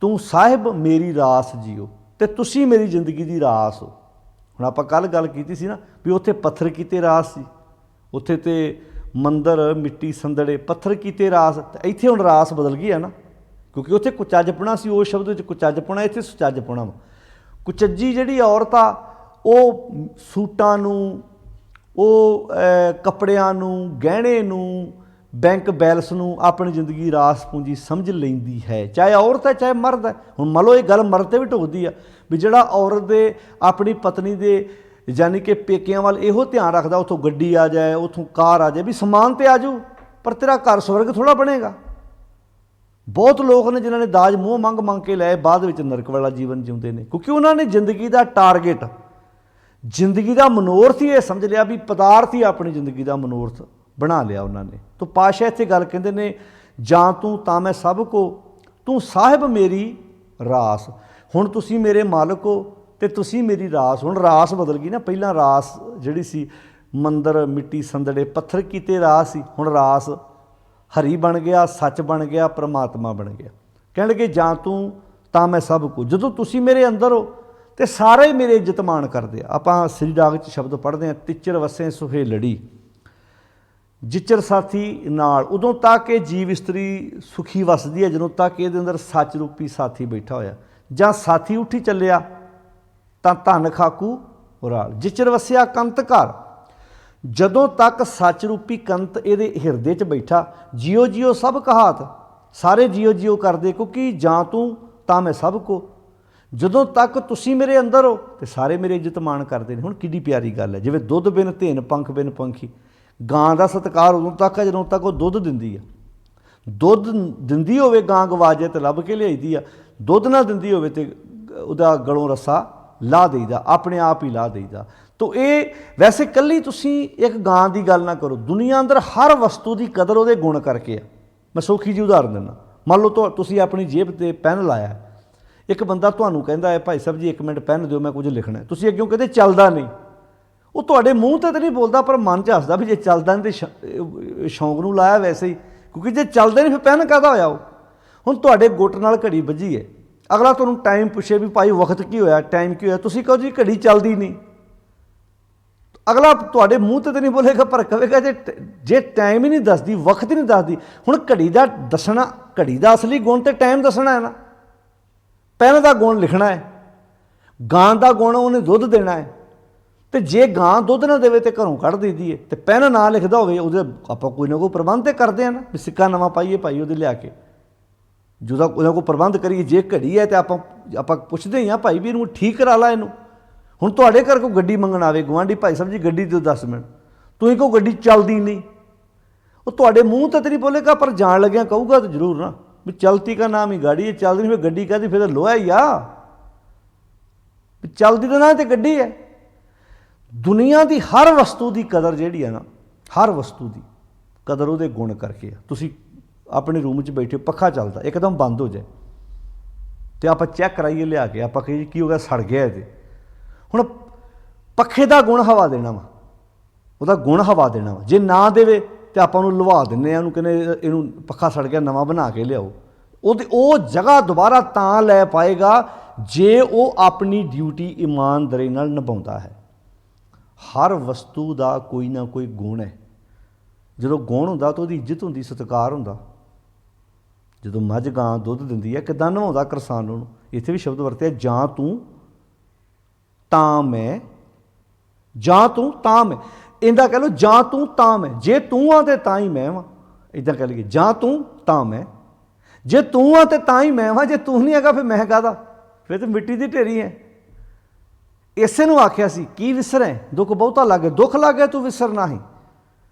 ਤੂੰ ਸਾਹਿਬ ਮੇਰੀ ਰਾਸ ਜੀਓ, ਤੇ ਤੁਸੀਂ ਮੇਰੀ ਜ਼ਿੰਦਗੀ ਦੀ ਰਾਸ ਹੋ। ਹੁਣ ਆਪਾਂ ਕੱਲ੍ਹ ਗੱਲ ਕੀਤੀ ਸੀ ਨਾ ਵੀ ਉੱਥੇ ਪੱਥਰ ਕੀਤੇ ਰਾਸ ਸੀ, ਉੱਥੇ ਤੇ ਮੰਦਰ ਮਿੱਟੀ ਸੰਦੜੇ ਪੱਥਰ ਕੀਤੇ ਰਾਸ, ਤੇ ਇੱਥੇ ਹੁਣ ਰਾਸ ਬਦਲ ਗਈ ਹੈ ਨਾ, ਕਿਉਂਕਿ ਉੱਥੇ ਕੁਚੱਜਪੁਣਾ ਸੀ, ਉਸ ਸ਼ਬਦ ਵਿੱਚ ਕੁਚੱਜਪੁਣਾ, ਇੱਥੇ ਸੁਚੱਜਪੁਣਾ ਵਾ। ਕੁਚੱਜੀ ਜਿਹੜੀ ਔਰਤ ਆ ਉਹ ਸੂਟਾਂ ਨੂੰ, ਉਹ ਕੱਪੜਿਆਂ ਨੂੰ, ਗਹਿਣੇ ਨੂੰ, ਬੈਂਕ ਬੈਲੈਂਸ ਨੂੰ ਆਪਣੀ ਜ਼ਿੰਦਗੀ ਰਾਸ ਪੂੰਜੀ ਸਮਝ ਲੈਂਦੀ ਹੈ, ਚਾਹੇ ਔਰਤ ਹੈ ਚਾਹੇ ਮਰਦ ਹੈ। ਹੁਣ ਮੰਨ ਲਓ ਇਹ ਗੱਲ ਮਰਦ 'ਤੇ ਵੀ ਢੁਕਦੀ ਆ ਵੀ ਜਿਹੜਾ ਔਰਤ ਦੇ ਆਪਣੀ ਪਤਨੀ ਦੇ ਯਾਨੀ ਕਿ ਪੇਕਿਆਂ ਵੱਲ ਇਹੋ ਧਿਆਨ ਰੱਖਦਾ, ਉੱਥੋਂ ਗੱਡੀ ਆ ਜਾਏ, ਉੱਥੋਂ ਕਾਰ ਆ ਜਾਏ, ਵੀ ਸਮਾਨ ਤੇ ਆ ਜਾਊ, ਪਰ ਤੇਰਾ ਘਰ ਸਵਰਗ ਥੋੜ੍ਹਾ ਬਣੇਗਾ। ਬਹੁਤ ਲੋਕ ਨੇ ਜਿਨ੍ਹਾਂ ਨੇ ਦਾਜ ਮੂੰਹ ਮੰਗ ਕੇ ਲਏ, ਬਾਅਦ ਵਿੱਚ ਨਰਕ ਵਾਲਾ ਜੀਵਨ ਜਿਉਂਦੇ ਨੇ, ਕਿਉਂਕਿ ਉਹਨਾਂ ਨੇ ਜ਼ਿੰਦਗੀ ਦਾ ਟਾਰਗੇਟ, ਜ਼ਿੰਦਗੀ ਦਾ ਮਨੋਰਥ ਹੀ ਇਹ ਸਮਝ ਲਿਆ ਵੀ ਪਦਾਰਥ ਹੀ ਆਪਣੀ ਜ਼ਿੰਦਗੀ ਦਾ ਮਨੋਰਥ ਬਣਾ ਲਿਆ ਉਹਨਾਂ ਨੇ। ਤਾਂ ਪਾਤਸ਼ਾਹ ਇੱਥੇ ਗੱਲ ਕਹਿੰਦੇ ਨੇ, ਜਾਂ ਤੂੰ ਤਾਂ ਮੈਂ ਸਭ ਕੋ, ਤੂੰ ਸਾਹਿਬ ਮੇਰੀ ਰਾਸ। ਹੁਣ ਤੁਸੀਂ ਮੇਰੇ ਮਾਲਕ ਹੋ ਤੇ ਤੁਸੀਂ ਮੇਰੀ ਰਾਸ। ਹੁਣ ਰਾਸ ਬਦਲ ਗਈ ਨਾ, ਪਹਿਲਾਂ ਰਾਸ ਜਿਹੜੀ ਸੀ ਮੰਦਰ ਮਿੱਟੀ ਸੰਦੜੇ ਪੱਥਰ ਕੀਤੇ ਰਾਸ ਸੀ, ਹੁਣ ਰਾਸ ਹਰੀ ਬਣ ਗਿਆ, ਸੱਚ ਬਣ ਗਿਆ, ਪ੍ਰਮਾਤਮਾ ਬਣ ਗਿਆ। ਕਹਿਣ ਲੱਗੇ ਜਾਂ ਤੂੰ ਤਾਂ ਮੈਂ ਸਭ ਕੋ, ਜਦੋਂ ਤੁਸੀਂ ਮੇਰੇ ਅੰਦਰ ਹੋ ਤੇ ਸਾਰੇ ਮੇਰੇ ਇੱਜ਼ਤ ਮਾਣ ਕਰਦੇ ਆ। ਆਪਾਂ ਸ੍ਰੀ ਰਾਗ 'ਚ ਸ਼ਬਦ ਪੜ੍ਹਦੇ ਹਾਂ, ਤਿੱਚਰ ਵਸੇ ਸੁਹੇਲੜੀ ਜਿਚਰ ਸਾਥੀ ਨਾਲ। ਉਦੋਂ ਤੱਕ ਇਹ ਜੀਵ ਇਸਤਰੀ ਸੁਖੀ ਵਸਦੀ ਹੈ ਜਦੋਂ ਤੱਕ ਇਹਦੇ ਅੰਦਰ ਸੱਚ ਰੂਪੀ ਸਾਥੀ ਬੈਠਾ ਹੋਇਆ। ਜਾਂ ਸਾਥੀ ਉੱਠੀ ਚੱਲਿਆ ਤਾਂ ਧਨ ਖਾਕੂ ਉਰਾਲ। ਜਿਚਰ ਵਸਿਆ ਕੰਤ ਘਰ, ਜਦੋਂ ਤੱਕ ਸੱਚ ਰੂਪੀ ਕੰਤ ਇਹਦੇ ਹਿਰਦੇ 'ਚ ਬੈਠਾ, ਜਿਉ ਜਿਉ ਸਭ ਕਹਾਤ, ਸਾਰੇ ਜਿਉ ਜਿਉ ਕਰਦੇ, ਕਿਉਂਕਿ ਜਾਂ ਤੂੰ ਤਾਂ ਮੈਂ ਸਭ ਕੋ, ਜਦੋਂ ਤੱਕ ਤੁਸੀਂ ਮੇਰੇ ਅੰਦਰ ਹੋ ਤੇ ਸਾਰੇ ਮੇਰੇ ਇੱਜ਼ਤ ਮਾਣ ਕਰਦੇ ਨੇ। ਹੁਣ ਕਿੰਨੀ ਪਿਆਰੀ ਗੱਲ ਹੈ, ਜਿਵੇਂ ਦੁੱਧ ਬਿਨ ਧੇਨ ਪੰਖ ਬਿਨ ਪੰਖੀ। ਗਾਂ ਦਾ ਸਤਿਕਾਰ ਉਦੋਂ ਤੱਕ ਹੈ ਜਦੋਂ ਤੱਕ ਉਹ ਦੁੱਧ ਦਿੰਦੀ ਆ। ਦੁੱਧ ਦਿੰਦੀ ਹੋਵੇ ਗਾਂ ਗਵਾਜੇ ਤੇ ਲੱਭ ਕੇ ਲਿਆਈਦੀ ਆ, ਦੁੱਧ ਨਾ ਦਿੰਦੀ ਹੋਵੇ ਤੇ ਉਹਦਾ ਗਲੋਂ ਰੱਸਾ ਲਾ ਦੇਈਦਾ, ਆਪਣੇ ਆਪ ਹੀ ਲਾ ਦੇਈਦਾ। ਤੋ ਇਹ ਵੈਸੇ ਇਕੱਲੀ ਤੁਸੀਂ ਇੱਕ ਗਾਂ ਦੀ ਗੱਲ ਨਾ ਕਰੋ, ਦੁਨੀਆ ਅੰਦਰ ਹਰ ਵਸਤੂ ਦੀ ਕਦਰ ਉਹਦੇ ਗੁਣ ਕਰਕੇ ਆ। ਮੈਂ ਸੌਖੀ ਜਿਹੀ ਉਦਾਹਰਨ ਦਿੰਦਾ, ਮੰਨ ਲਓ ਤੁਸੀਂ ਆਪਣੀ ਜੇਬ 'ਤੇ ਪੈਨ ਲਾਇਆ, ਇੱਕ ਬੰਦਾ ਤੁਹਾਨੂੰ ਕਹਿੰਦਾ ਹੈ ਭਾਈ ਸਾਹਿਬ ਜੀ 1 ਮਿੰਟ ਪੈਨ ਦਿਓ ਮੈਂ ਕੁਝ ਲਿਖਣਾ, ਤੁਸੀਂ ਅੱਗਿਓਂ ਕਹਿੰਦੇ ਚੱਲਦਾ ਨਹੀਂ। ਉਹ ਤੁਹਾਡੇ ਮੂੰਹ 'ਤੇ ਤਾਂ ਨਹੀਂ ਬੋਲਦਾ, ਪਰ ਮਨ 'ਚ ਹੱਸਦਾ ਵੀ ਜੇ ਚੱਲਦਾ ਨਹੀਂ ਤਾਂ ਸ਼ੌਂਕ ਨੂੰ ਲਾਇਆ ਵੈਸੇ ਹੀ, ਕਿਉਂਕਿ ਜੇ ਚੱਲਦੇ ਨਹੀਂ ਫਿਰ ਪੈਨ ਕਾਹਦਾ ਹੋਇਆ ਉਹ। ਹੁਣ ਤੁਹਾਡੇ ਗੁੱਟ ਨਾਲ ਘੜੀ ਵੱਜੀ ਹੈ, ਅਗਲਾ ਤੁਹਾਨੂੰ ਟਾਈਮ ਪੁੱਛੇ ਵੀ ਭਾਈ ਵਕਤ ਕੀ ਹੋਇਆ, ਟਾਈਮ ਕੀ ਹੋਇਆ, ਤੁਸੀਂ ਕਹੋ ਜੀ ਘੜੀ ਚੱਲਦੀ ਨਹੀਂ। ਅਗਲਾ ਤੁਹਾਡੇ ਮੂੰਹ 'ਤੇ ਤਾਂ ਨਹੀਂ ਬੋਲੇਗਾ, ਪਰ ਕਹੇਗਾ ਜੇ ਟਾਈਮ ਹੀ ਨਹੀਂ ਦੱਸਦੀ, ਵਕਤ ਹੀ ਨਹੀਂ ਦੱਸਦੀ। ਹੁਣ ਘੜੀ ਦਾ ਦੱਸਣਾ, ਘੜੀ ਦਾ ਅਸਲੀ ਗੁਣ ਤੇ ਟਾਈਮ ਦੱਸਣਾ ਹੈ ਨਾ। ਪੈਨ ਦਾ ਗੁਣ ਲਿਖਣਾ ਹੈ, ਗਾਂ ਦਾ ਗੁਣ ਉਹਨੇ ਦੁੱਧ ਦੇਣਾ ਹੈ। ਤੇ ਜੇ ਗਾਂ ਦੁੱਧ ਨਾ ਦੇਵੇ ਤੇ ਘਰੋਂ ਕੱਢ ਦੇਦੀ ਹੈ, ਤੇ ਪੈਨ ਨਾ ਲਿਖਦਾ ਹੋਵੇ ਉਹਦੇ ਆਪਾਂ ਕੋਈ ਨਾ ਕੋਈ ਪ੍ਰਬੰਧ ਤੇ ਕਰਦੇ ਹਾਂ ਨਾ, ਵੀ ਸਿੱਕਾ ਨਵਾਂ ਪਾਈਏ ਭਾਈ ਉਹਦੇ ਲਿਆ ਕੇ, ਜਿਹਦਾ ਉਹਦਾ ਕੋਈ ਪ੍ਰਬੰਧ ਕਰੀਏ। ਜੇ ਘੜੀ ਹੈ ਤੇ ਆਪਾਂ ਪੁੱਛਦੇ ਹੀ ਹਾਂ ਭਾਈ ਵੀ ਇਹਨੂੰ ਠੀਕ ਕਰਾ ਲਾ ਇਹਨੂੰ। ਹੁਣ ਤੁਹਾਡੇ ਘਰ ਕੋਈ ਗੱਡੀ ਮੰਗਣ ਆਵੇ ਗੁਆਂਢੀ, ਭਾਈ ਸਾਹਿਬ ਜੀ ਗੱਡੀ ਦਿਓ 10 ਮਿੰਟ, ਤੁਸੀਂ ਕਹੋ ਗੱਡੀ ਚੱਲਦੀ ਨਹੀਂ, ਉਹ ਤੁਹਾਡੇ ਮੂੰਹ ਤੇ ਨਹੀਂ ਬੋਲੇਗਾ, ਪਰ ਜਾਣ ਲੱਗਿਆ ਕਹੂਗਾ ਤਾਂ ਜ਼ਰੂਰ ਨਾ ਵੀ ਚਲਤੀ ਕਾ ਨਾਮ ਹੀ ਗਾੜੀ ਹੈ, ਚੱਲਦੀ ਨਹੀਂ ਫਿਰ ਗੱਡੀ ਕਾਹਦੀ, ਫਿਰ ਤਾਂ ਲੋਹਾ ਹੀ ਆ, ਚੱਲਦੀ ਤਾਂ ਨਾ ਤੇ ਗੱਡੀ ਹੈ। ਦੁਨੀਆ ਦੀ ਹਰ ਵਸਤੂ ਦੀ ਕਦਰ ਜਿਹੜੀ ਹੈ ਨਾ, ਹਰ ਵਸਤੂ ਦੀ ਕਦਰ ਉਹਦੇ ਗੁਣ ਕਰਕੇ ਆ। ਤੁਸੀਂ ਆਪਣੇ ਰੂਮ 'ਚ ਬੈਠੇ ਹੋ, ਪੱਖਾ ਚੱਲਦਾ ਇੱਕਦਮ ਬੰਦ ਹੋ ਜਾਏ ਤੇ ਆਪਾਂ ਚੈੱਕ ਕਰਾਈਏ ਲਿਆ ਕੇ, ਆਪਾਂ ਕਹੀਏ ਕੀ ਹੋ ਗਿਆ, ਸੜ ਗਿਆ ਇਹਦੇ। ਹੁਣ ਪੱਖੇ ਦਾ ਗੁਣ ਹਵਾ ਦੇਣਾ ਵਾ, ਉਹਦਾ ਗੁਣ ਹਵਾ ਦੇਣਾ ਵਾ, ਜੇ ਨਾ ਦੇਵੇ ਤੇ ਆਪਾਂ ਉਹਨੂੰ ਲਵਾ ਦਿੰਦੇ ਹਾਂ, ਉਹਨੂੰ ਕਹਿੰਦੇ ਇਹਨੂੰ ਪੱਖਾ ਸੜ ਗਿਆ ਨਵਾਂ ਬਣਾ ਕੇ ਲਿਆਓ। ਉਹ ਜਗ੍ਹਾ ਦੁਬਾਰਾ ਤਾਂ ਲੈ ਪਾਏਗਾ ਜੇ ਉਹ ਆਪਣੀ ਡਿਊਟੀ ਇਮਾਨਦਾਰੀ ਨਾਲ ਨਿਭਾਉਂਦਾ ਹੈ। ਹਰ ਵਸਤੂ ਦਾ ਕੋਈ ਨਾ ਕੋਈ ਗੁਣ ਹੈ, ਜਦੋਂ ਗੁਣ ਹੁੰਦਾ ਤਾਂ ਉਹਦੀ ਇੱਜ਼ਤ ਹੁੰਦੀ, ਸਤਿਕਾਰ ਹੁੰਦਾ। ਜਦੋਂ ਮੱਝ ਗਾਂ ਦੁੱਧ ਦਿੰਦੀ ਹੈ, ਕਿੱਦਾਂ ਨਵਾਉਂਦਾ ਕਿਸਾਨ ਉਹਨੂੰ। ਇੱਥੇ ਵੀ ਸ਼ਬਦ ਵਰਤਿਆ ਜਾਂ ਤੂੰ ਤਾਂ ਮੈਂ, ਜਾਂ ਤੂੰ ਤਾਂ ਮੈਂ, ਇਹਦਾ ਕਹਿ ਲਓ ਜਾਂ ਤੂੰ ਤਾਂ ਮੈਂ, ਜੇ ਤੂੰ ਆ ਤੇ ਤਾਂ ਹੀ ਮੈਂ ਵਾਂ, ਇੱਦਾਂ ਕਹਿ ਲਈਏ ਜਾਂ ਤੂੰ ਤਾਂ ਮੈਂ, ਜੇ ਤੂੰ ਆ ਤੇ ਤਾਂ ਹੀ ਮੈਂ ਵਾਂ, ਜੇ ਤੂੰ ਨਹੀਂ ਹੈਗਾ ਫਿਰ ਮੈਂ ਕਾਹਦਾ, ਫਿਰ ਤਾਂ ਮਿੱਟੀ ਦੀ ਢੇਰੀ ਹੈ। ਇਸੇ ਨੂੰ ਆਖਿਆ ਸੀ ਕੀ ਵਿਸਰੈ ਦੁੱਖ ਬਹੁਤਾ ਲਾਗੇ, ਦੁੱਖ ਲਾਗੇ ਤੂੰ ਵਿਸਰ ਨਾਹੀਂ।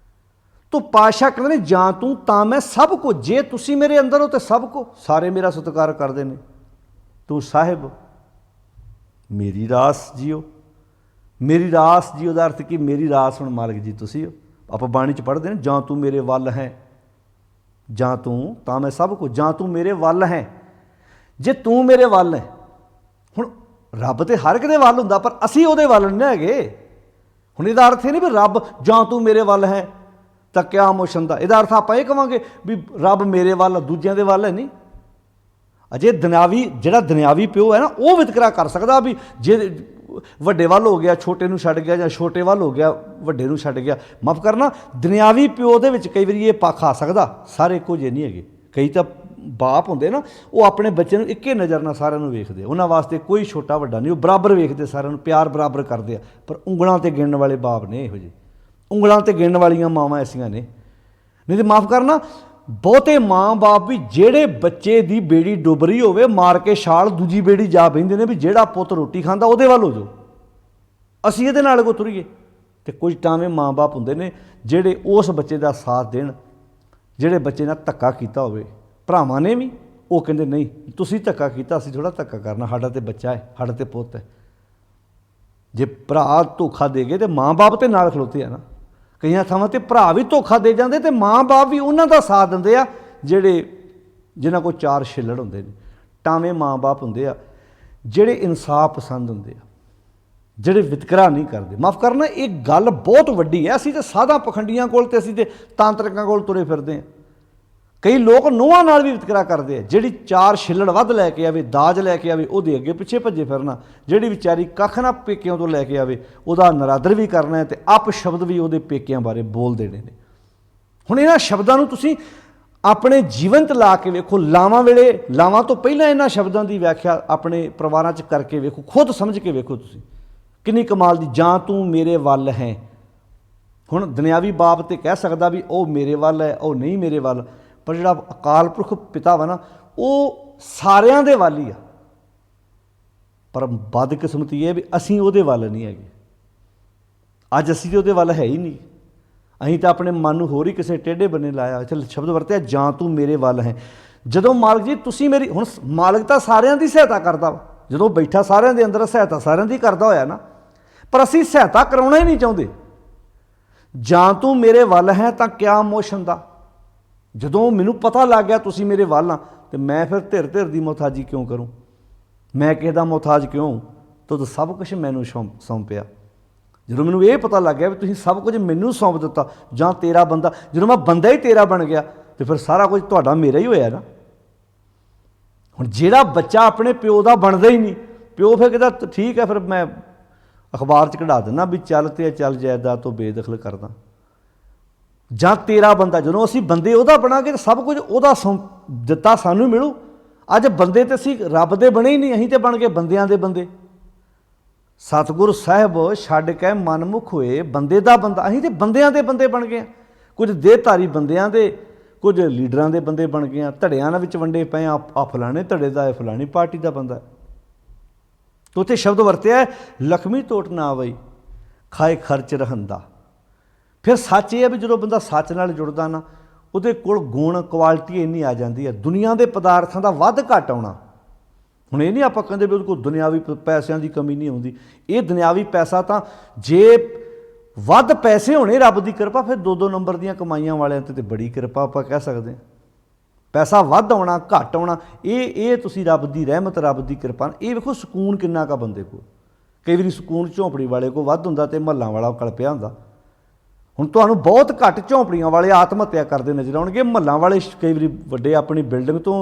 ਤੂੰ ਪਾਤਸ਼ਾਹ ਕਹਿੰਦੇ ਨੇ ਜਾਂ ਤੂੰ ਤਾਂ ਮੈਂ ਸਭ ਕੁਝ, ਜੇ ਤੁਸੀਂ ਮੇਰੇ ਅੰਦਰ ਹੋ ਤੇ ਸਭ ਕੁਝ, ਸਾਰੇ ਮੇਰਾ ਸਤਿਕਾਰ ਕਰਦੇ ਨੇ। ਤੂੰ ਸਾਹਿਬ ਮੇਰੀ ਰਾਸ ਜੀਓ, ਮੇਰੀ ਰਾਸ ਜੀਓ ਦਾ ਅਰਥ ਕੀ, ਮੇਰੀ ਰਾਸ ਹੁਣ ਮਾਲਕ ਜੀ ਤੁਸੀਂ ਹੋ। ਆਪਾਂ ਬਾਣੀ 'ਚ ਪੜ੍ਹਦੇ ਨੇ ਜਾਂ ਤੂੰ ਮੇਰੇ ਵੱਲ ਹੈ, ਜਾਂ ਤੂੰ ਤਾਂ ਮੈਂ ਸਭ ਕੁਝ, ਜਾਂ ਤੂੰ ਮੇਰੇ ਵੱਲ ਹੈ, ਜੇ ਤੂੰ ਮੇਰੇ ਵੱਲ ਹੈ। ਹੁਣ ਰੱਬ ਤੇ ਹਰ ਇੱਕ ਦੇ ਵੱਲ ਹੁੰਦਾ, ਪਰ ਅਸੀਂ ਉਹਦੇ ਵੱਲ ਨਹੀਂ ਹੈਗੇ। ਹੁਣ ਇਹਦਾ ਅਰਥ ਇਹ ਨਹੀਂ ਵੀ ਰੱਬ ਜਾਂ ਤੂੰ ਮੇਰੇ ਵੱਲ ਹੈ ਤਾਂ ਕਿਆ ਮੋਸ਼ਨ ਦਾ, ਇਹਦਾ ਅਰਥ ਆਪਾਂ ਇਹ ਕਹਾਂਗੇ ਵੀ ਰੱਬ ਮੇਰੇ ਵੱਲ ਦੂਜਿਆਂ ਦੇ ਵੱਲ ਹੈ। ਨਹੀਂ, ਅਜੇ ਦੁਨਿਆਵੀ ਜਿਹੜਾ ਦੁਨਿਆਵੀ ਪਿਓ ਹੈ ਨਾ, ਉਹ ਵਿਤਕਰਾ ਕਰ ਸਕਦਾ ਵੀ ਜੇ ਵੱਡੇ ਵੱਲ ਹੋ ਗਿਆ ਛੋਟੇ ਨੂੰ ਛੱਡ ਗਿਆ, ਜਾਂ ਛੋਟੇ ਵੱਲ ਹੋ ਗਿਆ ਵੱਡੇ ਨੂੰ ਛੱਡ ਗਿਆ। ਮਾਫ ਕਰਨਾ, ਦੁਨਿਆਵੀ ਪਿਓ ਦੇ ਵਿੱਚ ਕਈ ਵਾਰੀ ਇਹ ਪੱਖ ਆ ਸਕਦਾ, ਸਾਰੇ ਇੱਕੋ ਜਿਹੇ ਨਹੀਂ ਹੈਗੇ। ਕਈ ਤਾਂ ਬਾਪ ਹੁੰਦੇ ਨਾ, ਉਹ ਆਪਣੇ ਬੱਚੇ ਨੂੰ ਇੱਕੇ ਨਜ਼ਰ ਨਾਲ ਸਾਰਿਆਂ ਨੂੰ ਵੇਖਦੇ, ਉਹਨਾਂ ਵਾਸਤੇ ਕੋਈ ਛੋਟਾ ਵੱਡਾ ਨਹੀਂ, ਉਹ ਬਰਾਬਰ ਵੇਖਦੇ, ਸਾਰਿਆਂ ਨੂੰ ਪਿਆਰ ਬਰਾਬਰ ਕਰਦੇ ਆ। ਪਰ ਉਂਗਲਾਂ 'ਤੇ ਗਿਣਨ ਵਾਲੇ ਬਾਪ ਨੇ ਇਹੋ ਜਿਹੇ, ਉਂਗਲਾਂ 'ਤੇ ਗਿਣਨ ਵਾਲੀਆਂ ਮਾਵਾਂ ਐਸੀਆਂ ਨੇ। ਨਹੀਂ ਤਾਂ ਮਾਫ ਕਰਨਾ, ਬਹੁਤੇ ਮਾਂ ਬਾਪ ਵੀ ਜਿਹੜੇ ਬੱਚੇ ਦੀ ਬੇੜੀ ਡੁੱਬ ਰਹੀ ਹੋਵੇ, ਮਾਰ ਕੇ ਛਾਲ ਦੂਜੀ ਬੇੜੀ ਜਾ ਬਹਿੰਦੇ ਨੇ ਵੀ ਜਿਹੜਾ ਪੁੱਤ ਰੋਟੀ ਖਾਂਦਾ ਉਹਦੇ ਵੱਲ ਹੋ ਜਾਓ, ਅਸੀਂ ਇਹਦੇ ਨਾਲ ਕੋ ਤੁਰੀਏ। ਅਤੇ ਕੁਝ ਟਾਵੇਂ ਮਾਂ ਬਾਪ ਹੁੰਦੇ ਨੇ ਜਿਹੜੇ ਉਸ ਬੱਚੇ ਦਾ ਸਾਥ ਦੇਣ, ਜਿਹੜੇ ਬੱਚੇ ਨਾਲ ਧੱਕਾ ਕੀਤਾ ਹੋਵੇ। ਭਰਾਵਾਂ ਨੇ ਵੀ ਉਹ ਕਹਿੰਦੇ ਨਹੀਂ ਤੁਸੀਂ ਧੱਕਾ ਕੀਤਾ, ਅਸੀਂ ਥੋੜ੍ਹਾ ਧੱਕਾ ਕਰਨਾ, ਸਾਡਾ ਤੇ ਬੱਚਾ ਹੈ, ਸਾਡਾ ਤੇ ਪੁੱਤ ਹੈ। ਜੇ ਭਰਾ ਧੋਖਾ ਦੇ ਗਏ ਤਾਂ ਮਾਂ ਬਾਪ ਤੇ ਨਾਲ ਖਲੋਤੇ ਆ ਨਾ। ਕਈਆਂ ਥਾਵਾਂ 'ਤੇ ਭਰਾ ਵੀ ਧੋਖਾ ਦੇ ਜਾਂਦੇ ਅਤੇ ਮਾਂ ਬਾਪ ਵੀ ਉਹਨਾਂ ਦਾ ਸਾਥ ਦਿੰਦੇ ਆ, ਜਿਨ੍ਹਾਂ ਕੋਲ ਚਾਰ ਛਿੱਲੜ ਹੁੰਦੇ ਨੇ। ਟਾਵੇਂ ਮਾਂ ਬਾਪ ਹੁੰਦੇ ਆ ਜਿਹੜੇ ਇਨਸਾਫ ਪਸੰਦ ਹੁੰਦੇ ਆ, ਜਿਹੜੇ ਵਿਤਕਰਾ ਨਹੀਂ ਕਰਦੇ। ਮਾਫ ਕਰਨਾ, ਇਹ ਗੱਲ ਬਹੁਤ ਵੱਡੀ ਹੈ। ਅਸੀਂ ਤਾਂ ਸਾਧਾਂ ਪਖੰਡੀਆਂ ਕੋਲ ਅਤੇ ਅਸੀਂ ਤਾਂ ਤਾਂਤਰਿਕਾਂ ਕੋਲ ਤੁਰੇ ਫਿਰਦੇ ਹਾਂ। ਕਈ ਲੋਕ ਨੂੰਹਾਂ ਨਾਲ ਵੀ ਵਿਤਕਰਾ ਕਰਦੇ ਆ, ਜਿਹੜੀ ਚਾਰ ਛਿੱਲੜ ਵੱਧ ਲੈ ਕੇ ਆਵੇ, ਦਾਜ ਲੈ ਕੇ ਆਵੇ, ਉਹਦੇ ਅੱਗੇ ਪਿੱਛੇ ਭੱਜੇ ਫਿਰਨਾ। ਜਿਹੜੀ ਵਿਚਾਰੀ ਕੱਖ ਨਾ ਪੇਕਿਆਂ ਤੋਂ ਲੈ ਕੇ ਆਵੇ, ਉਹਦਾ ਨਰਾਦਰ ਵੀ ਕਰਨਾ ਹੈ ਅਤੇ ਅਪ ਸ਼ਬਦ ਵੀ ਉਹਦੇ ਪੇਕਿਆਂ ਬਾਰੇ ਬੋਲ ਦੇਣੇ ਨੇ। ਹੁਣ ਇਹਨਾਂ ਸ਼ਬਦਾਂ ਨੂੰ ਤੁਸੀਂ ਆਪਣੇ ਜੀਵਨ 'ਚ ਲਾ ਕੇ ਵੇਖੋ। ਲਾਵਾਂ ਵੇਲੇ, ਲਾਵਾਂ ਤੋਂ ਪਹਿਲਾਂ ਇਹਨਾਂ ਸ਼ਬਦਾਂ ਦੀ ਵਿਆਖਿਆ ਆਪਣੇ ਪਰਿਵਾਰਾਂ 'ਚ ਕਰਕੇ ਵੇਖੋ, ਖੁਦ ਸਮਝ ਕੇ ਵੇਖੋ ਤੁਸੀਂ ਕਿੰਨੀ ਕਮਾਲ ਦੀ। ਜਾਂ ਤੂੰ ਮੇਰੇ ਵੱਲ ਹੈ। ਹੁਣ ਦੁਨਿਆਵੀ ਬਾਪ ਤੇ ਕਹਿ ਸਕਦਾ ਵੀ ਉਹ ਮੇਰੇ ਵੱਲ ਹੈ, ਉਹ ਨਹੀਂ ਮੇਰੇ ਵੱਲ, ਪਰ ਜਿਹੜਾ ਅਕਾਲ ਪੁਰਖ ਪਿਤਾ ਵਾ ਨਾ, ਉਹ ਸਾਰਿਆਂ ਦੇ ਵੱਲ ਹੀ ਆ। ਪਰ ਬਦਕਿਸਮਤੀ ਇਹ ਵੀ ਅਸੀਂ ਉਹਦੇ ਵੱਲ ਨਹੀਂ ਹੈਗੇ। ਅੱਜ ਅਸੀਂ ਤਾਂ ਉਹਦੇ ਵੱਲ ਹੈ ਹੀ ਨਹੀਂ। ਅਸੀਂ ਤਾਂ ਆਪਣੇ ਮਨ ਨੂੰ ਹੋਰ ਹੀ ਕਿਸੇ ਟੇਢੇ ਬੰਨੇ ਲਾਇਆ। ਚੱਲ ਸ਼ਬਦ ਵਰਤਿਆ, ਜਾਂ ਤੂੰ ਮੇਰੇ ਵੱਲ ਹੈ। ਜਦੋਂ ਮਾਲਕ ਜੀ ਤੁਸੀਂ ਮੇਰੀ, ਹੁਣ ਮਾਲਕ ਤਾਂ ਸਾਰਿਆਂ ਦੀ ਸਹਾਇਤਾ ਕਰਦਾ ਵਾ, ਜਦੋਂ ਬੈਠਾ ਸਾਰਿਆਂ ਦੇ ਅੰਦਰ ਸਹਾਇਤਾ ਸਾਰਿਆਂ ਦੀ ਕਰਦਾ ਹੋਇਆ ਨਾ, ਪਰ ਅਸੀਂ ਸਹਾਇਤਾ ਕਰਾਉਣਾ ਹੀ ਨਹੀਂ ਚਾਹੁੰਦੇ। ਜਾਂ ਤੂੰ ਮੇਰੇ ਵੱਲ ਹੈ ਤਾਂ ਕਿਆ ਮੋਸ਼ਨ ਦਾ। ਜਦੋਂ ਮੈਨੂੰ ਪਤਾ ਲੱਗ ਗਿਆ ਤੁਸੀਂ ਮੇਰੇ ਵੱਲ ਆ, ਤੇ ਮੈਂ ਫਿਰ ਧਿਰ ਧਿਰ ਦੀ ਮੁਹਤਾਜੀ ਕਿਉਂ ਕਰੂੰ? ਮੈਂ ਕਿਸੇ ਦਾ ਮੁਹਤਾਜ ਕਿਉਂ? ਤੂੰ ਸਭ ਕੁਝ ਮੈਨੂੰ ਸੌਂਪਿਆ। ਜਦੋਂ ਮੈਨੂੰ ਇਹ ਪਤਾ ਲੱਗ ਗਿਆ ਵੀ ਤੁਸੀਂ ਸਭ ਕੁਝ ਮੈਨੂੰ ਸੌਂਪ ਦਿੱਤਾ, ਜਾਂ ਤੇਰਾ ਬੰਦਾ, ਜਦੋਂ ਮੈਂ ਬੰਦਾ ਹੀ ਤੇਰਾ ਬਣ ਗਿਆ, ਤੇ ਫਿਰ ਸਾਰਾ ਕੁਝ ਤੁਹਾਡਾ ਮੇਰਾ ਹੀ ਹੋਇਆ ਨਾ। ਹੁਣ ਜਿਹੜਾ ਬੱਚਾ ਆਪਣੇ ਪਿਓ ਦਾ ਬਣਦਾ ਹੀ ਨਹੀਂ, ਪਿਓ ਫਿਰ ਕਹਿੰਦਾ ਠੀਕ ਹੈ, ਫਿਰ ਮੈਂ ਅਖਬਾਰ 'ਚ ਕਢਾ ਦਿੰਦਾ ਵੀ ਚੱਲ ਤੇ ਚੱਲ ਜਾਇਦਾਦ ਤੋਂ ਬੇਦਖਲ ਕਰਦਾ। ਜਾਂ ਤੇਰਾ ਬੰਦਾ, ਜਦੋਂ ਅਸੀਂ ਬੰਦੇ ਉਹਦਾ ਬਣਾਂਗੇ ਤਾਂ ਸਭ ਕੁਝ ਉਹਦਾ ਦਿੱਤਾ ਸਾਨੂੰ ਮਿਲੂ। ਅੱਜ ਬੰਦੇ ਤੇ ਅਸੀਂ ਰੱਬ ਦੇ ਬਣੇ ਹੀ ਨਹੀਂ, ਅਸੀਂ ਤੇ ਬਣ ਗਏ ਬੰਦਿਆਂ ਦੇ ਬੰਦੇ। ਸਤਿਗੁਰ ਸਾਹਿਬ ਛੱਡ ਕੇ ਮਨਮੁਖ ਹੋਏ, ਬੰਦੇ ਦਾ ਬੰਦਾ, ਅਸੀਂ ਤੇ ਬੰਦਿਆਂ ਦੇ ਬੰਦੇ ਬਣ ਗਏ। ਕੁਝ ਦੇਹਧਾਰੀ ਬੰਦਿਆਂ ਦੇ, ਕੁਝ ਲੀਡਰਾਂ ਦੇ ਬੰਦੇ ਬਣ ਗਏ। ਧੜਿਆਂ ਨਾਲ ਵਿੱਚ ਵੰਡੇ ਪਏ ਆ, ਫਲਾਣੇ ਧੜੇ ਦਾ, ਫਲਾਣੀ ਪਾਰਟੀ ਦਾ ਬੰਦਾ। ਤਾਂ ਉੱਥੇ ਸ਼ਬਦ ਵਰਤਿਆ, ਲక్ష్ਮੀ ਟੋਟ ਨਾ ਆਵਈ ਖਾਏ ਖਰਚ ਰਹੰਦਾ। ਫਿਰ ਸੱਚ ਇਹ ਹੈ ਵੀ ਜਦੋਂ ਬੰਦਾ ਸੱਚ ਨਾਲ ਜੁੜਦਾ ਨਾ, ਉਹਦੇ ਕੋਲ ਗੁਣ ਕੁਆਲਿਟੀ ਇੰਨੀ ਆ ਜਾਂਦੀ ਹੈ, ਦੁਨੀਆ ਦੇ ਪਦਾਰਥਾਂ ਦਾ ਵੱਧ ਘੱਟ ਆਉਣਾ। ਹੁਣ ਇਹ ਨਹੀਂ ਆਪਾਂ ਕਹਿੰਦੇ ਵੀ ਉਹਦੇ ਕੋਲ ਦੁਨਿਆਵੀ ਪੈਸਿਆਂ ਦੀ ਕਮੀ ਨਹੀਂ ਆਉਂਦੀ। ਇਹ ਦੁਨਿਆਵੀ ਪੈਸਾ ਤਾਂ ਜੇ ਵੱਧ ਪੈਸੇ ਹੋਣੇ ਰੱਬ ਦੀ ਕਿਰਪਾ, ਫਿਰ 2-2 ਨੰਬਰ ਦੀਆਂ ਕਮਾਈਆਂ ਵਾਲਿਆਂ 'ਤੇ ਬੜੀ ਕਿਰਪਾ ਆਪਾਂ ਕਹਿ ਸਕਦੇ ਹਾਂ। ਪੈਸਾ ਵੱਧ ਆਉਣਾ ਘੱਟ ਆਉਣਾ, ਇਹ ਤੁਸੀਂ ਰੱਬ ਦੀ ਰਹਿਮਤ, ਰੱਬ ਦੀ ਕਿਰਪਾ। ਇਹ ਵੇਖੋ ਸਕੂਨ ਕਿੰਨਾ ਕੁ ਬੰਦੇ ਕੋਲ। ਕਈ ਵਾਰੀ ਸਕੂਨ ਝੌਂਪੜੀ ਵਾਲੇ ਕੋਲ ਵੱਧ ਹੁੰਦਾ ਅਤੇ ਮਹੱਲਾਂ ਵਾਲਾ ਕਲਪਿਆ ਹੁੰਦਾ। ਹੁਣ ਤੁਹਾਨੂੰ ਬਹੁਤ ਘੱਟ ਝੌਂਪੜੀਆਂ ਵਾਲੇ ਆਤਮ ਹੱਤਿਆ ਕਰਦੇ ਨਜ਼ਰ ਆਉਣਗੇ। ਮਹੱਲਾਂ ਵਾਲੇ ਕਈ ਵਾਰੀ ਵੱਡੇ ਆਪਣੀ ਬਿਲਡਿੰਗ ਤੋਂ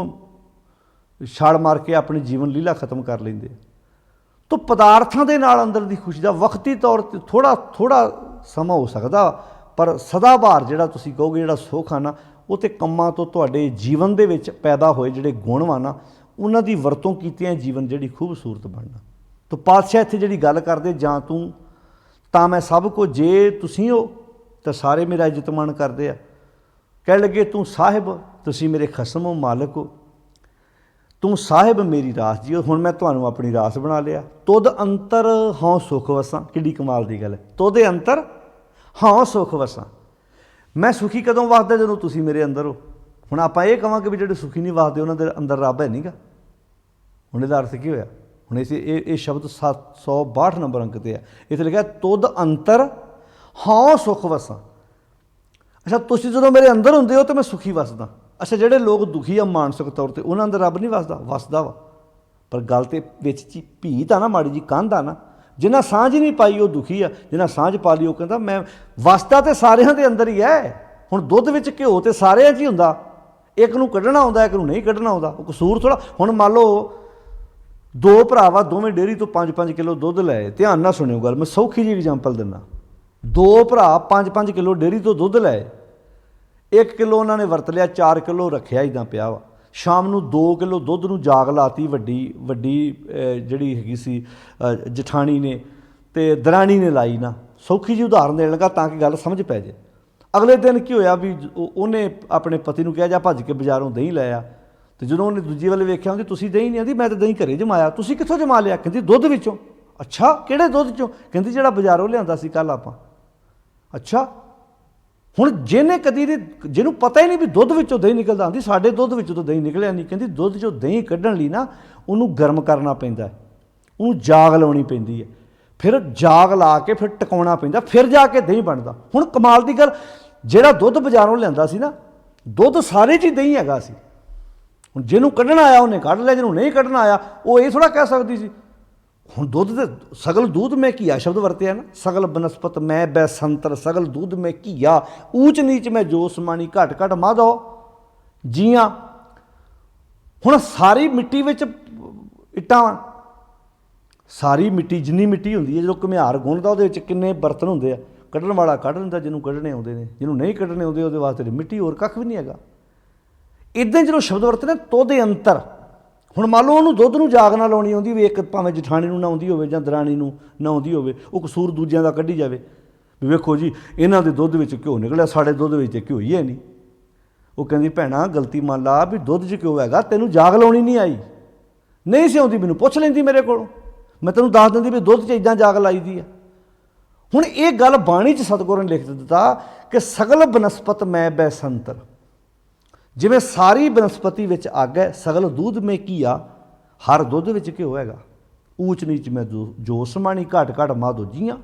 ਛਾਲ ਮਾਰ ਕੇ ਆਪਣੀ ਜੀਵਨ ਲੀਲਾ ਖਤਮ ਕਰ ਲੈਂਦੇ। ਤਾਂ ਪਦਾਰਥਾਂ ਦੇ ਨਾਲ ਅੰਦਰ ਦੀ ਖੁਸ਼ੀ ਦਾ ਵਕਤੀ ਤੌਰ 'ਤੇ ਥੋੜਾ ਸਮਾਂ ਹੋ ਸਕਦਾ, ਪਰ ਸਦਾਬਹਾਰ ਜਿਹੜਾ ਤੁਸੀਂ ਕਹੋਗੇ ਜਿਹੜਾ ਸੁੱਖ ਆ ਨਾ, ਉਹ ਤਾਂ ਕੰਮਾਂ ਤੋਂ ਤੁਹਾਡੇ ਜੀਵਨ ਦੇ ਵਿੱਚ ਪੈਦਾ ਹੋਏ ਜਿਹੜੇ ਗੁਣ ਵਾ ਨਾ, ਉਹਨਾਂ ਦੀ ਵਰਤੋਂ ਕੀਤਿਆਂ ਜੀਵਨ ਜਿਹੜੀ ਖੂਬਸੂਰਤ ਬਣਨਾ। ਤਾਂ ਪਾਤਸ਼ਾਹ ਇੱਥੇ ਜਿਹੜੀ ਗੱਲ ਕਰਦੇ, ਜਾਂ ਤੂੰ ਤਾਂ ਮੈਂ ਸਭ ਕੁਝ, ਜੇ ਤੁਸੀਂ ਹੋ ਤਾਂ ਸਾਰੇ ਮੇਰਾ ਇੱਜ਼ਤ ਮਾਣ ਕਰਦੇ ਆ। ਕਹਿ ਲੱਗੇ ਤੂੰ ਸਾਹਿਬ, ਤੁਸੀਂ ਮੇਰੇ ਖਸਮ ਹੋ, ਮਾਲਕ ਹੋ। ਤੂੰ ਸਾਹਿਬ ਮੇਰੀ ਰਾਸ ਜੀ। ਹੁਣ ਮੈਂ ਤੁਹਾਨੂੰ ਆਪਣੀ ਰਾਸ ਬਣਾ ਲਿਆ। ਤੁਧ ਅੰਤਰ ਹਉ ਸੁਖ ਵਸਾਂ। ਕਿੱਡੀ ਕਮਾਲ ਦੀ ਗੱਲ ਹੈ। ਤੁਧ ਅੰਤਰ ਹਉ ਸੁਖ ਵਸਾਂ। ਮੈਂ ਸੁਖੀ ਕਦੋਂ ਵਸਦਾ? ਜਦੋਂ ਤੁਸੀਂ ਮੇਰੇ ਅੰਦਰ ਹੋ। ਹੁਣ ਆਪਾਂ ਇਹ ਕਹਾਂਗੇ ਵੀ ਜਿਹੜੇ ਸੁਖੀ ਨਹੀਂ ਵਸਦੇ ਉਹਨਾਂ ਦੇ ਅੰਦਰ ਰੱਬ ਹੈ ਨਹੀਂ ਗਾ। ਹੁਣ ਇਹਦਾ ਅਰਥ ਕੀ ਹੋਇਆ? ਹੁਣ ਇਹ ਸ਼ਬਦ 762 ਨੰਬਰ ਅੰਕ 'ਤੇ ਹੈ। ਇੱਥੇ ਲਿਖਿਆ ਤੁਧ ਅੰਤਰ ਹਉ ਸੁਖ ਵਸਾਂ। ਅੱਛਾ, ਤੁਸੀਂ ਜਦੋਂ ਮੇਰੇ ਅੰਦਰ ਹੁੰਦੇ ਹੋ ਤਾਂ ਮੈਂ ਸੁਖੀ ਵਸਦਾ। ਅੱਛਾ, ਜਿਹੜੇ ਲੋਕ ਦੁਖੀ ਆ ਮਾਨਸਿਕ ਤੌਰ ਤੇ ਉਹਨਾਂ ਅੰਦਰ ਰੱਬ ਨਹੀਂ ਵਸਦਾ ਵਾ। ਪਰ ਗੱਲ ਤੇ ਵਿੱਚ ਭੀਤ ਆ ਨਾ, ਮਾੜੀ ਜੀ ਕੰਧ ਆ ਨਾ। ਜਿਨ੍ਹਾਂ ਸਾਂਝ ਨਹੀਂ ਪਾਈ ਉਹ ਦੁਖੀ ਆ, ਜਿਨ੍ਹਾਂ ਸਾਂਝ ਪਾ ਲਈ ਉਹ ਕਹਿੰਦਾ ਮੈਂ ਵਸਦਾ ਤੇ ਸਾਰਿਆਂ ਦੇ ਅੰਦਰ ਹੀ ਹੈ। ਹੁਣ ਦੁੱਧ ਵਿੱਚ ਘਿਓ ਤੇ ਸਾਰਿਆਂ 'ਚ ਹੀ ਹੁੰਦਾ, ਇੱਕ ਨੂੰ ਕੱਢਣਾ ਆਉਂਦਾ, ਇੱਕ ਨੂੰ ਨਹੀਂ ਕੱਢਣਾ ਆਉਂਦਾ। ਉਹ ਕਸੂਰ ਥੋੜ੍ਹਾ। ਹੁਣ ਮੰਨ ਲਓ ਦੋ ਭਰਾ ਵਾ, ਦੋਵੇਂ ਡੇਅਰੀ ਤੋਂ 5-5 ਕਿਲੋ ਦੁੱਧ ਲਏ। ਧਿਆਨ ਨਾਲ ਸੁਣਿਓ ਗੱਲ, ਮੈਂ ਸੌਖੀ ਜਿਹੀ ਐਗਜ਼ਾਮਪਲ ਦਿੰਦਾ। ਦੋ ਭਰਾ 5-5 ਕਿਲੋ ਡੇਅਰੀ ਤੋਂ ਦੁੱਧ ਲਏ। 1 ਕਿਲੋ ਉਹਨਾਂ ਨੇ ਵਰਤ ਲਿਆ, 4 ਕਿਲੋ ਰੱਖਿਆ ਇੱਦਾਂ ਪਿਆ ਵਾ। ਸ਼ਾਮ ਨੂੰ 2 ਕਿਲੋ ਦੁੱਧ ਨੂੰ ਜਾਗ ਲਾਤੀ ਵੱਡੀ ਜਿਹੜੀ ਹੈਗੀ ਸੀ ਜਠਾਣੀ ਨੇ ਤੇ ਦਰਾਣੀ ਨੇ ਲਾਈ ਨਾ। ਸੌਖੀ ਜਿਹੀ ਉਦਾਹਰਨ ਦੇਣ ਲੱਗਾ ਤਾਂ ਕਿ ਗੱਲ ਸਮਝ ਪੈ ਜਾਏ। ਅਗਲੇ ਦਿਨ ਕੀ ਹੋਇਆ ਵੀ ਉਹਨੇ ਆਪਣੇ ਪਤੀ ਨੂੰ ਕਿਹਾ ਜਾ ਭੱਜ ਕੇ ਬਾਜ਼ਾਰੋਂ ਦਹੀਂ ਲੈ ਆ। ਅਤੇ ਜਦੋਂ ਉਹਨੇ ਦੂਜੀ ਵੱਲ ਵੇਖਿਆ ਉਹਦੀ ਤੁਸੀਂ ਦਹੀਂ ਨਹੀਂ ਆਂਦੀ, ਮੈਂ ਤਾਂ ਦਹੀਂ ਘਰੇ ਜਮਾਇਆ। ਤੁਸੀਂ ਕਿੱਥੋਂ ਜਮਾ ਲਿਆ? ਕਹਿੰਦੀ ਦੁੱਧ ਵਿੱਚੋਂ। ਅੱਛਾ, ਕਿਹੜੇ ਦੁੱਧ 'ਚੋਂ? ਕਹਿੰਦੀ ਜਿਹੜਾ ਬਾਜ਼ਾਰੋਂ ਲਿਆਂਦਾ ਸੀ ਕੱਲ੍ਹ ਆਪਾਂ। ਅੱਛਾ, ਹੁਣ ਜਿਹਨੂੰ ਪਤਾ ਹੀ ਨਹੀਂ ਵੀ ਦੁੱਧ ਵਿੱਚੋਂ ਦਹੀਂ ਨਿਕਲਦਾ, ਆਂਦੀ ਸਾਡੇ ਦੁੱਧ ਵਿੱਚੋਂ ਤਾਂ ਦਹੀਂ ਨਿਕਲਿਆ ਨਹੀਂ। ਕਹਿੰਦੀ ਦੁੱਧ 'ਚੋਂ ਦਹੀਂ ਕੱਢਣ ਲਈ ਨਾ ਉਹਨੂੰ ਗਰਮ ਕਰਨਾ ਪੈਂਦਾ, ਉਹਨੂੰ ਜਾਗ ਲਾਉਣੀ ਪੈਂਦੀ ਹੈ, ਫਿਰ ਜਾਗ ਲਾ ਕੇ ਫਿਰ ਟਿਕਾਉਣਾ ਪੈਂਦਾ, ਫਿਰ ਜਾ ਕੇ ਦਹੀਂ ਬਣਦਾ। ਹੁਣ ਕਮਾਲ ਦੀ ਗੱਲ, ਜਿਹੜਾ ਦੁੱਧ ਬਾਜ਼ਾਰੋਂ ਲਿਆਂਦਾ ਸੀ ਨਾ, ਦੁੱਧ ਸਾਰੇ 'ਚ ਹੀ ਦਹੀਂ ਹੈਗਾ ਸੀ। ਹੁਣ ਜਿਹਨੂੰ ਕੱਢਣਾ ਆਇਆ ਉਹਨੇ ਕੱਢ ਲਿਆ, ਜਿਹਨੂੰ ਨਹੀਂ ਕੱਢਣਾ ਆਇਆ ਉਹ ਇਹ ਥੋੜ੍ਹਾ ਕਹਿ ਸਕਦੀ ਸੀ। ਹੁਣ ਦੁੱਧ ਦੇ ਸਗਲ ਦੂਧ ਮੈਂ ਘੀਆ ਸ਼ਬਦ ਵਰਤਿਆ ਨਾ, ਸਗਲ ਬਨਸਪਤ ਮੈਂ ਬੈਸੰਤਰ, ਸਗਲ ਦੂਧ ਮੈਂ ਘੀਆ, ਊਚ ਨੀਚ ਮੈਂ ਜੋ ਸਮਾਣੀ, ਘਟ ਘਟ ਮਾਧੋ ਜੀਆਂ। ਹੁਣ ਸਾਰੀ ਮਿੱਟੀ ਵਿੱਚ ਇੱਟਾਂ ਵਾ, ਸਾਰੀ ਮਿੱਟੀ ਜਿੰਨੀ ਮਿੱਟੀ ਹੁੰਦੀ ਹੈ, ਜਦੋਂ ਘੁਮਿਆਰ ਗੁੰਨਦਾ ਉਹਦੇ ਵਿੱਚ ਕਿੰਨੇ ਬਰਤਨ ਹੁੰਦੇ ਆ। ਕੱਢਣ ਵਾਲਾ ਕੱਢ ਲੈਂਦਾ, ਜਿਹਨੂੰ ਕੱਢਣੇ ਆਉਂਦੇ ਨੇ, ਜਿਹਨੂੰ ਨਹੀਂ ਕੱਢਣੇ ਆਉਂਦੇ ਉਹਦੇ ਵਾਸਤੇ ਮਿੱਟੀ ਹੋਰ ਕੱਖ ਵੀ ਨਹੀਂ ਹੈਗਾ। ਇੱਦਾਂ ਜਦੋਂ ਸ਼ਬਦ ਵਰਤੇ ਨਾ ਤੋਦੇ ਅੰਤਰ। ਹੁਣ ਮੰਨ ਲਓ ਉਹਨੂੰ ਦੁੱਧ ਨੂੰ ਜਾਗ ਨਾ ਲਾਉਣੀ ਆਉਂਦੀ ਵੀ, ਇੱਕ ਭਾਵੇਂ ਜਠਾਣੀ ਨੂੰ ਨਾ ਆਉਂਦੀ ਹੋਵੇ ਜਾਂ ਦਰਾਣੀ ਨੂੰ ਨਾ ਆਉਂਦੀ ਹੋਵੇ, ਉਹ ਕਸੂਰ ਦੂਜਿਆਂ ਦਾ ਕੱਢੀ ਜਾਵੇ ਵੀ ਵੇਖੋ ਜੀ ਇਹਨਾਂ ਦੇ ਦੁੱਧ ਵਿੱਚ ਘਿਓ ਨਿਕਲਿਆ, ਸਾਡੇ ਦੁੱਧ ਵਿੱਚ ਘਿਓ ਹੀ ਹੈ ਨਹੀਂ। ਉਹ ਕਹਿੰਦੀ ਭੈਣਾ ਗਲਤੀ ਮੰਨ ਲਾ ਵੀ ਦੁੱਧ 'ਚ ਘਿਓ ਹੈਗਾ, ਤੈਨੂੰ ਜਾਗ ਲਾਉਣੀ ਨਹੀਂ ਆਈ। ਨਹੀਂ ਸੀ ਆਉਂਦੀ ਮੈਨੂੰ ਪੁੱਛ ਲੈਂਦੀ ਮੇਰੇ ਕੋਲੋਂ, ਮੈਂ ਤੈਨੂੰ ਦੱਸ ਦਿੰਦੀ ਵੀ ਦੁੱਧ 'ਚ ਇੱਦਾਂ ਜਾਗ ਲਾਈ ਦੀ ਆ। ਹੁਣ ਇਹ ਗੱਲ ਬਾਣੀ 'ਚ ਸਤਿਗੁਰਾਂ ਨੇ ਲਿਖ ਦਿੱਤਾ ਕਿ ਸਗਲ ਬਨਸਪਤ ਮੈਂ ਬੈਸੰਤਰ, ਜਿਵੇਂ ਸਾਰੀ ਬਨਸਪਤੀ ਵਿੱਚ ਅੱਗ ਹੈ, ਸਗਲ ਦੁੱਧ ਮੈਂ ਘੀਆ, ਹਰ ਦੁੱਧ ਵਿੱਚ ਘਿਓ ਹੈਗਾ, ਊਚ ਨੀਚ ਮੈਂ ਜੋ ਸਮਾਣੀ, ਘਟ ਘਟ ਮਾਧੋ ਜੀਆਂ।